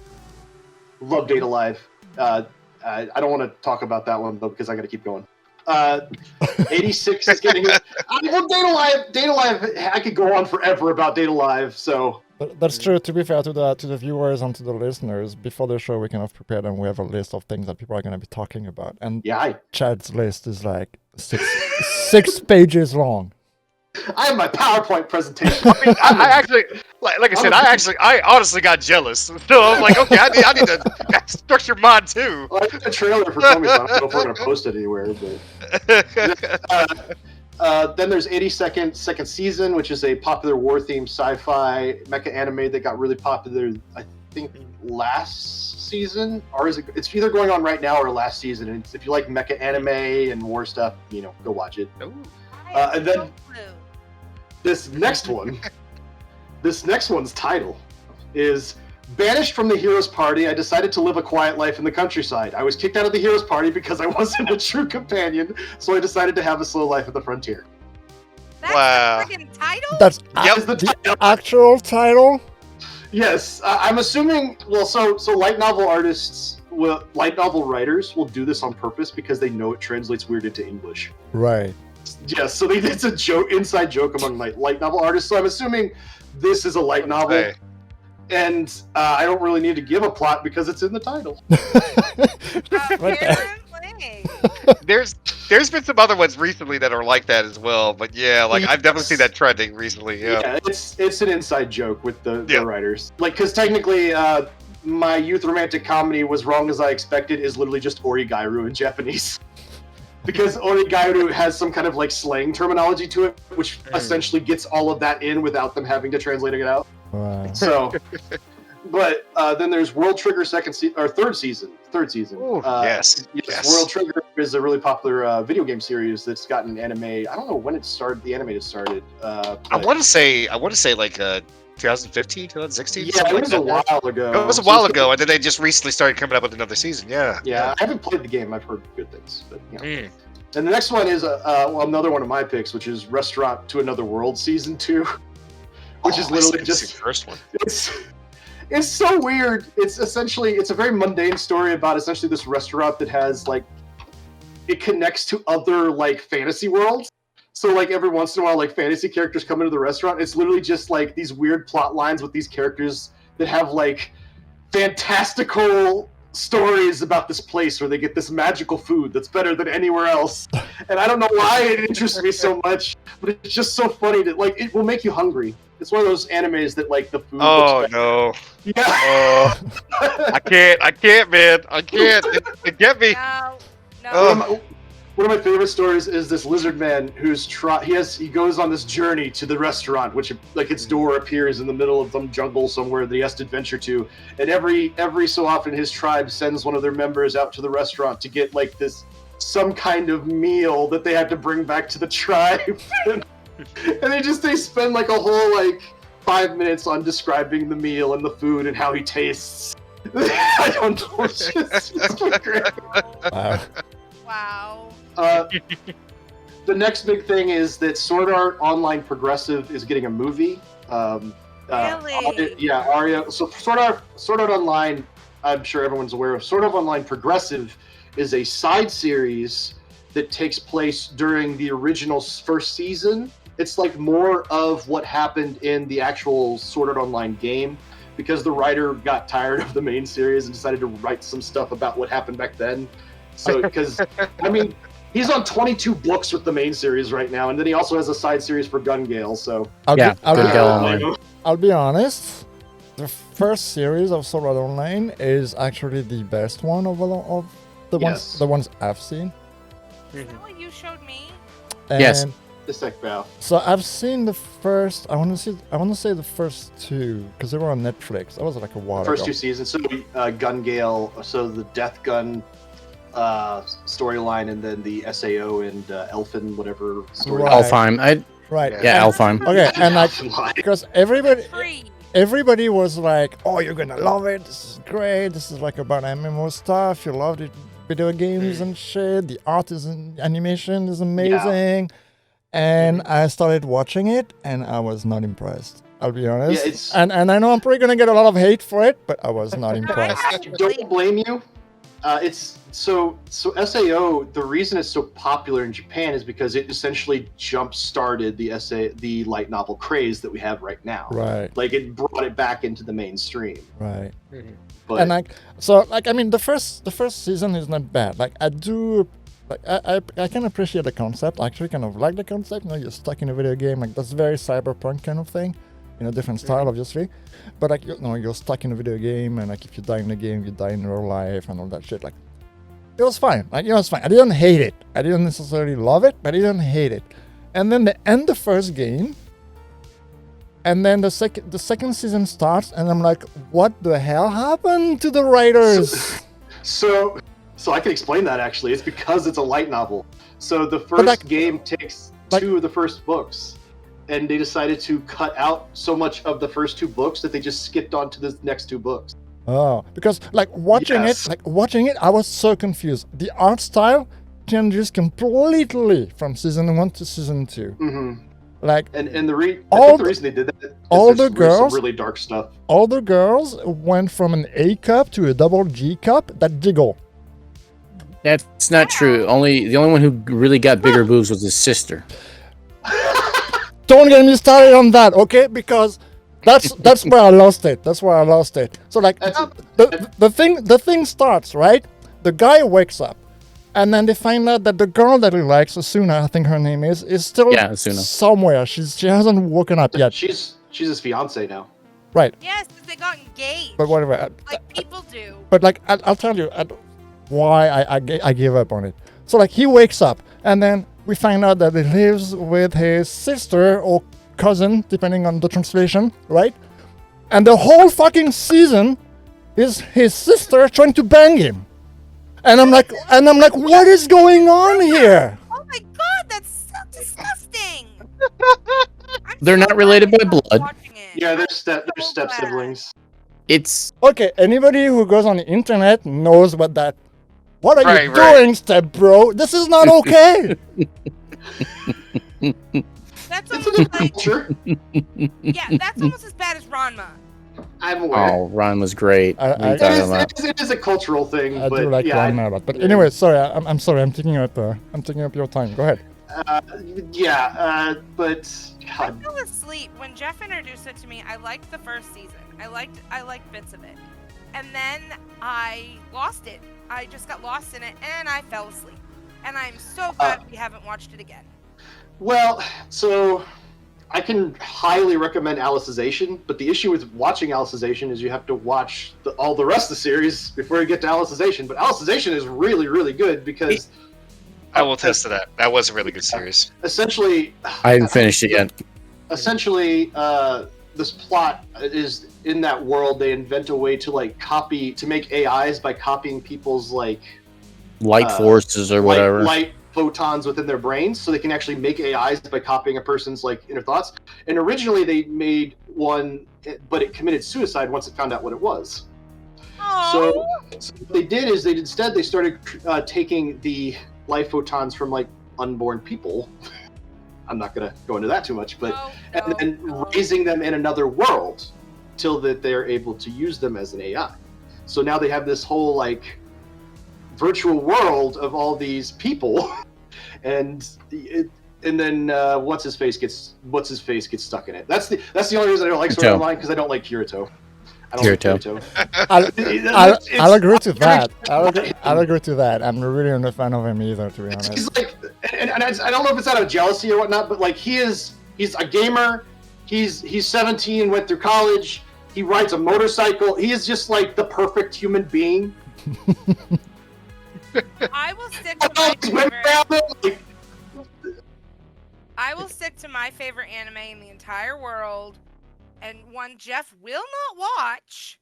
Love Data Live. I don't want to talk about that one though because I got to keep going. 86 is getting it. Well, Data Live. I could go on forever about Data Live. So that's true. To be fair to the viewers and to the listeners, before the show we kind of prepared and we have a list of things that people are going to be talking about. And Chad's list is like six pages long. I have my PowerPoint presentation. I mean, I actually, like I said, I honestly got jealous. So I was like, okay, I need to structure mine too. Well, I did a trailer for Tommy, so I don't know if we're going to post it anywhere. But then there's 82nd second season, which is a popular war-themed sci-fi mecha anime that got really popular, I think, last season, or it's either going on right now or last season. And if you like mecha anime and war stuff, go watch it. And then this next one's title is Banished from the Hero's Party. I decided to live a quiet life in the countryside. I was kicked out of the Hero's Party because I wasn't a true companion, so I decided to have a slow life at the frontier. That's the freaking title? That's the actual title? Yes. I'm assuming, so light novel writers will do this on purpose because they know it translates weird into English. Right. Yes, so it's a inside joke among light novel artists. So I'm assuming this is a light novel. Okay. And I don't really need to give a plot because it's in the title. Apparently. There's been some other ones recently that are like that as well. But yeah, I've definitely seen that trending recently. Yeah, it's an inside joke with the writers. Because technically, my youth romantic comedy Was Wrong As I Expected is literally just origairu in Japanese. Because origairu has some kind of slang terminology to it, which essentially gets all of that in without them having to translate it out. Wow. So, but then there's World Trigger third season. Ooh, yes. World Trigger is a really popular video game series that's gotten anime. I don't know when it started. The anime started. I want to say 2015, 2016. Yeah, it was a while ago. It was a while ago, and then they just recently started coming up with another season. Yeah. Yeah, I haven't played the game. I've heard good things, but And the next one is another one of my picks, which is Restaurant to Another World Season 2, which is literally just the first one. It's so weird. It's a very mundane story about essentially this restaurant that has it connects to other fantasy worlds. So every once in a while, fantasy characters come into the restaurant. It's literally just these weird plot lines with these characters that have fantastical stories about this place where they get this magical food that's better than anywhere else. And I don't know why it interests me so much, but it's just so funny that it will make you hungry. it's one of those animes that like the food. Oh looks no! Yeah. Oh, I can't, man! I can't. It get me. No. Oh. One of my favorite stories is this lizard man who's he goes on this journey to the restaurant, which like its door appears in the middle of some jungle somewhere that he has to adventure to, and every so often his tribe sends one of their members out to the restaurant to get like some kind of meal that they have to bring back to the tribe, and they spend like a whole like 5 minutes on describing the meal and the food and how he tastes. I don't know. It's great. Wow. The next big thing is that Sword Art Online Progressive is getting a movie. Really? Yeah, Arya. So Sword Art Online, I'm sure everyone's aware of. Sword Art Online Progressive is a side series that takes place during the original first season. It's like more of what happened in the actual Sword Art Online game, because the writer got tired of the main series and decided to write some stuff about what happened back then. So, because, I mean, he's on 22 books with the main series right now, and then he also has a side series for Gun Gale, so... I'll be honest, the first series of Sword Art Online is actually the best one of the ones I've seen. Is that what you showed me? And Yes. The Sec Bow. So I've seen the first. I want to say the first two because they were on Netflix. That was like a while First ago. 2 seasons. So Gun Gale, so the Death Gun storyline, and then the SAO and Elfin whatever storyline. Right. Alfheim. Right. Yeah, And- Alfheim. Okay, and like Elfin. because Free. everybody was like, "Oh, you're gonna love it. This is great. This is like about MMO stuff. You loved it, video games and shit. The art animation is amazing." And I started watching it, and I was not impressed. I'll be honest. Yeah, and I know I'm probably gonna get a lot of hate for it, but I was not impressed. I don't blame you. It's so SAO. The reason it's so popular in Japan is because it essentially jump-started the light novel craze that we have right now. Right. Like it brought it back into the mainstream. Right. But And I mean, the first season is not bad. Like I do. Like I can appreciate the concept. I actually kind of like the concept. You know, you're stuck in a video game. Like that's very cyberpunk kind of thing. In a different style, obviously. But like you're stuck in a video game, and like if you die in the game, you die in real life, and all that shit. Like it was fine. Like it was fine. I didn't hate it. I didn't necessarily love it, but I didn't hate it. And then they end the first game, and then the second season starts, and I'm like, what the hell happened to the writers? So I can explain that actually. It's because it's a light novel. So the first game takes 2 of the first books, and they decided to cut out so much of the first 2 books that they just skipped on to the next 2 books. Oh, because watching it, I was so confused. The art style changes completely from season 1 to season 2. Mm-hmm. Like, and the reason they did that is all there's the girls, some really dark stuff. All the girls went from an A cup to a double G cup that jiggle. That's not true. The only one who really got bigger boobs was his sister. Don't get me started on that, okay? Because that's where I lost it. That's where I lost it. So like the thing starts, right? The guy wakes up, and then they find out that the girl that he likes, Asuna, I think her name is still Asuna. somewhere. She hasn't woken up yet. She's his fiance now. Right. Yes, because they got engaged. But whatever. Like people do. But like I'll tell you why I gave up on it. So like he wakes up, and then we find out that he lives with his sister or cousin, depending on the translation, right? And the whole fucking season is his sister trying to bang him. And I'm like, what is going on here? Oh my god, that's so disgusting. They're not related by blood. Yeah, they're step siblings. It's Okay, anybody who goes on the internet knows what that. What are you Right. doing, step bro? This is not okay. That's It's almost a like, culture. yeah, that's almost as bad as Ranma. I'm aware. oh, Ron was great. What are you I- talking about? It is a cultural thing, I but do like yeah, Ranma a lot. But anyway, sorry, I'm sorry, I'm taking up your time. Go ahead. but I God, fell asleep when Jeff introduced it to me. I liked the first season. I liked bits of it, and then I lost it. I just got lost in it, and I fell asleep. And I'm so glad we haven't watched it again. well, so I can highly recommend Alicization, but the issue with watching Alicization is you have to watch all the rest of the series before you get to Alicization. But Alicization is really, really good because I will test to that. That was a really good series. essentially, I haven't finished it yet. essentially, this plot is in that world. They invent a way to make AIs by copying people's Light forces or whatever. light photons within their brains, so they can actually make AIs by copying a person's inner thoughts. And originally they made one, but it committed suicide once it found out what it was. So what they did is they started taking the life photons from unborn people. I'm not gonna go into that too much, but and then raising them in another world till that they're able to use them as an AI. So now they have this whole virtual world of all these people, and then what's his face gets stuck in it. That's the only reason I don't like Sword Art Online, because I don't like Kirito. I'll agree to that. I'll agree to that. I'm really not a fan of him either, to be honest. He's and I don't know if it's out of jealousy or whatnot, but he's a gamer. He's 17 and went through college. He rides a motorcycle. He is just the perfect human being. I will stick to my favorite. I will stick to my favorite anime in the entire world, and one Jeff will not watch.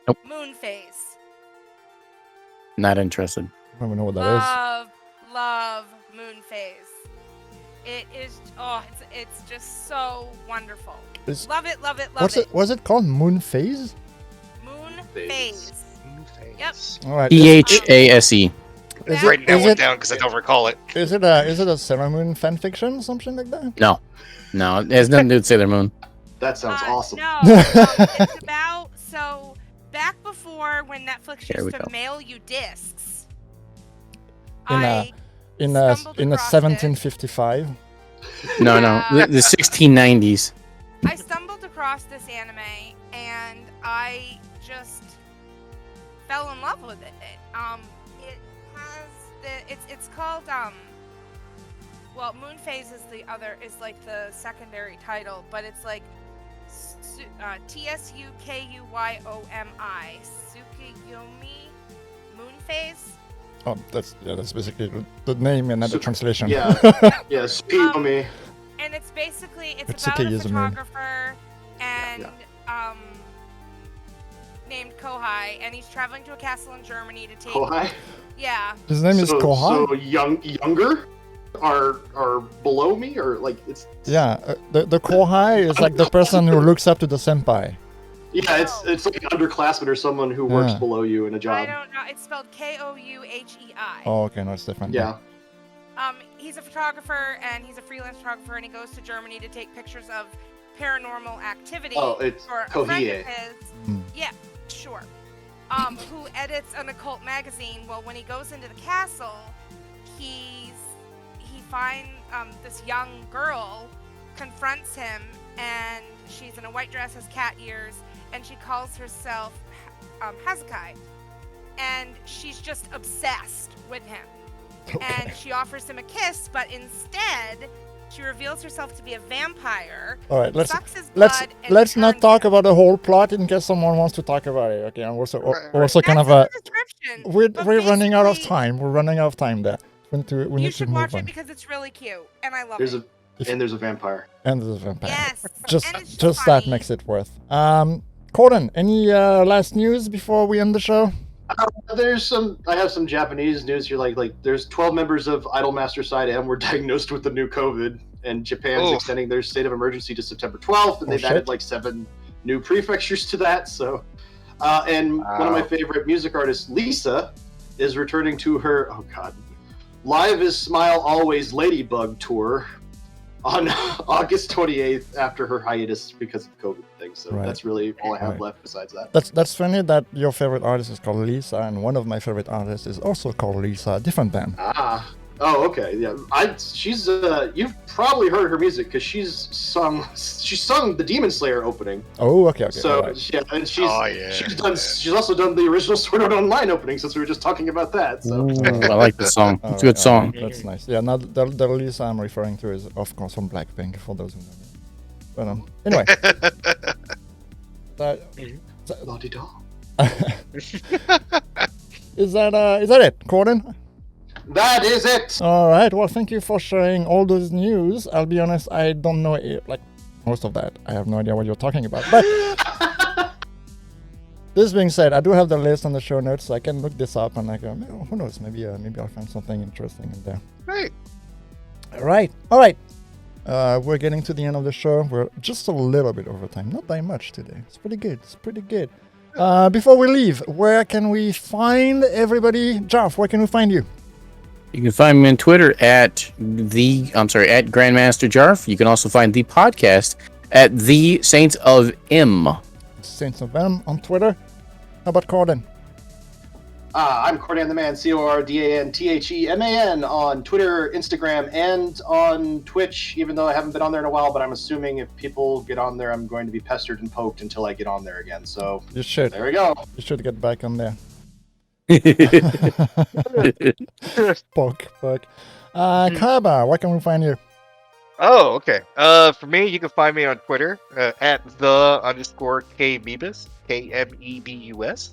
Nope. Moon Phase. Not interested. I don't even know what that Love Moon Phase. It is. It's just so wonderful. Love it. Was it called Moon Phase? Moon Phase. Yep. All right. PHASE. Is Writing that one it down because I don't recall it. is it a Sailor Moon fan fiction, something like that? No, it has nothing to do with Sailor Moon. That sounds awesome. No, it's about back before when Netflix Here we used to go. mail you discs. In stumbled a across it. 1755. No, the 1690s. I stumbled across this anime and I just fell in love with it. It has it's called Moon Phase is the secondary title, but it's TSUKUYOMI Tsukiyomi Moon Phase. Oh, that's basically the name and not the translation. Yeah, Tsukiyomi. And it's basically It's about a Tsukiyomi. photographer and named Kohai, and he's traveling to a castle in Germany to take. Kohai? Yeah. His name is Kohai. So younger are below me, or it's. Yeah, the Kohai is the person who looks up to the senpai. Yeah, it's like an underclassman or someone who works below you in a I job. don't know. It's spelled Kouhei. Oh, okay, no, it's different. Yeah. He's a photographer, and he's a freelance photographer, and he goes to Germany to take pictures of paranormal activity. Oh, it's for a friend Kohei. of his. Hmm. Yeah, sure. Who edits an occult magazine. Well, when he goes into the castle, he finds this young girl, confronts him, and she's in a white dress, has cat ears, and she calls herself Hazukai. And she's just obsessed with him. Okay. And she offers him a kiss, but instead she reveals herself to be a vampire. All right, Sucks his blood and let's not turns talk him. about the whole plot in case someone wants to talk about it. Okay, and also That's kind of in a the description. we're But running out of basically, time. We're running out of time there. We need You to should move watch on. it because it's really cute, and I love There's it. there's a vampire. And there's a vampire. Yes, Just and it's just that funny. makes it worth. Cordan, any last news before we end the show? I have some Japanese news here. There's 12 members of Idolmaster Side M were diagnosed with the new COVID, and Japan's Oof. extending their state of emergency to September 12th, and Oh, they've shit. added 7 new prefectures to that. So, and one of my favorite music artists, Lisa, is returning to her Live is Smile Always Ladybug tour on August 28th after her hiatus because of COVID thing. So Right. that's really all I have Right. left besides that. That's funny that your favorite artist is called Lisa, and one of my favorite artists is also called Lisa, a different band. Oh, okay. Yeah, she's you've probably heard her music because she sung the Demon Slayer opening. Oh, okay. So Right. yeah, and she's yeah. she's also done the original Sword Art Online opening since we were just talking about that. So Ooh, I like the song. All It's a good right, all song. right. That's nice. Yeah, now the release I'm referring to is, of course, from Blackpink, for those who know me. But anyway. La-di-da. Is that it, Cordan? That is it. All right. Well, thank you for sharing all those news. I'll be honest, I don't know like most of that. I have no idea what you're talking about. But this being said, I do have the list on the show notes, so I can look this up and who knows? Maybe I'll find something interesting in there. Right. All right. We're getting to the end of the show. We're just a little bit over time, not by much today. It's pretty good. Before we leave, where can we find everybody? Jarf, where can we find you? You can find me on Twitter at Grandmaster Jarf. You can also find the podcast at the Saints of M. Saints of M on Twitter. How about Cordan? I'm Cordan the Man, CORDANTHEMAN on Twitter, Instagram, and on Twitch, even though I haven't been on there in a while, but I'm assuming if people get on there, I'm going to be pestered and poked until I get on there again. So You should. there we go. You should get back on there. Poke. Kaba, where can we find you? Oh, okay. For me, you can find me on Twitter at @the_KMebus, KMEBUS.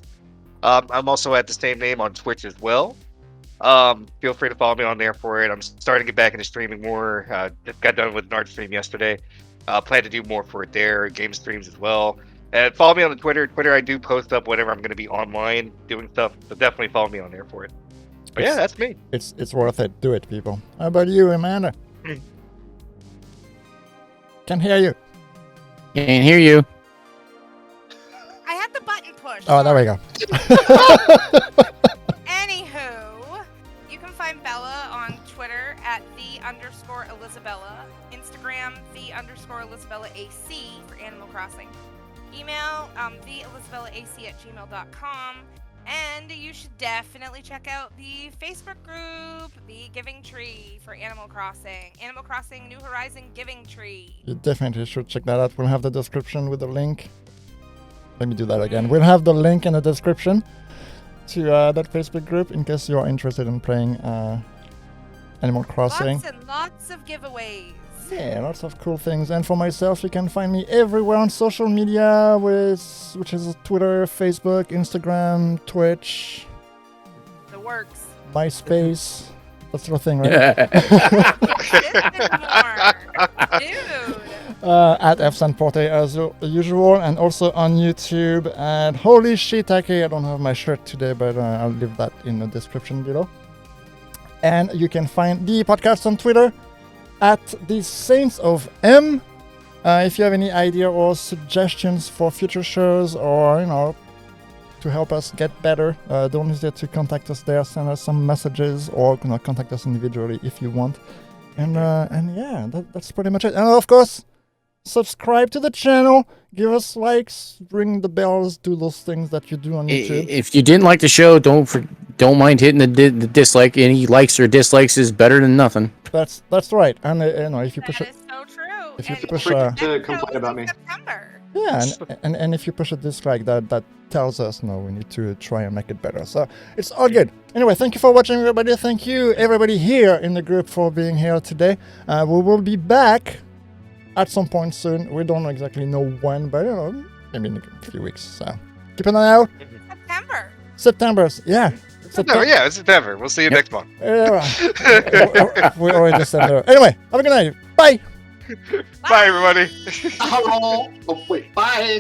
I'm also at the same name on Twitch as well. Feel free to follow me on there for it. I'm starting to get back into streaming more. Just got done with an art stream yesterday. Plan to do more for it there, game streams as well. And follow me on the Twitter. I do post up whenever I'm going to be online doing stuff. So definitely follow me on there for it. But yeah, that's me. It's worth it. Do it, people. How about you, Amanda? Can't hear you. Can't hear you. I had the button pushed. Oh, there we go. Anywho, you can find Bella on Twitter at @the_Elizabella, Instagram @the_ElizabellaAC for Animal Crossing. Email theelizabellaac@gmail.com, and you should definitely check out the Facebook group, The Giving Tree for Animal Crossing. Animal Crossing New Horizon Giving Tree. You definitely should check that out. We'll have the description with the link. Let me do that again. We'll have the link in the description to that Facebook group in case you are interested in playing Animal Crossing. Lots and lots of giveaways. Yeah, lots of cool things. And for myself, you can find me everywhere on social media, which is Twitter, Facebook, Instagram, Twitch, The works. MySpace. That sort of thing, right? Dude. At FSanporte as usual, and also on YouTube. And holy shiitake, I don't have my shirt today, but I'll leave that in the description below. And you can find the podcast on Twitter at the Saints of M. If you have any idea or suggestions for future shows, or to help us get better, don't hesitate to contact us there. Send us some messages, or contact us individually if you want. And yeah, that's pretty much it. And of course, subscribe to the channel, give us likes, ring the bells, do those things that you do on YouTube. If you didn't like the show, don't mind hitting the dislike. Any likes or dislikes is better than nothing. That's right. And if you push That it, is so true. if you And push, next to complain show is about in me. September. yeah, and if you push a dislike, that tells us no, we need to try and make it better. So it's all good. Anyway, thank you for watching, everybody. Thank you, everybody here in the group, for being here today. We will be back at some point soon. We don't exactly know when, but maybe in a few weeks. So keep an eye out. September. Yeah. No, yeah, it's September. We'll see you next month. We already said there. Anyway, have a good night. Bye. Bye, everybody. Hello. Oh wait. Bye.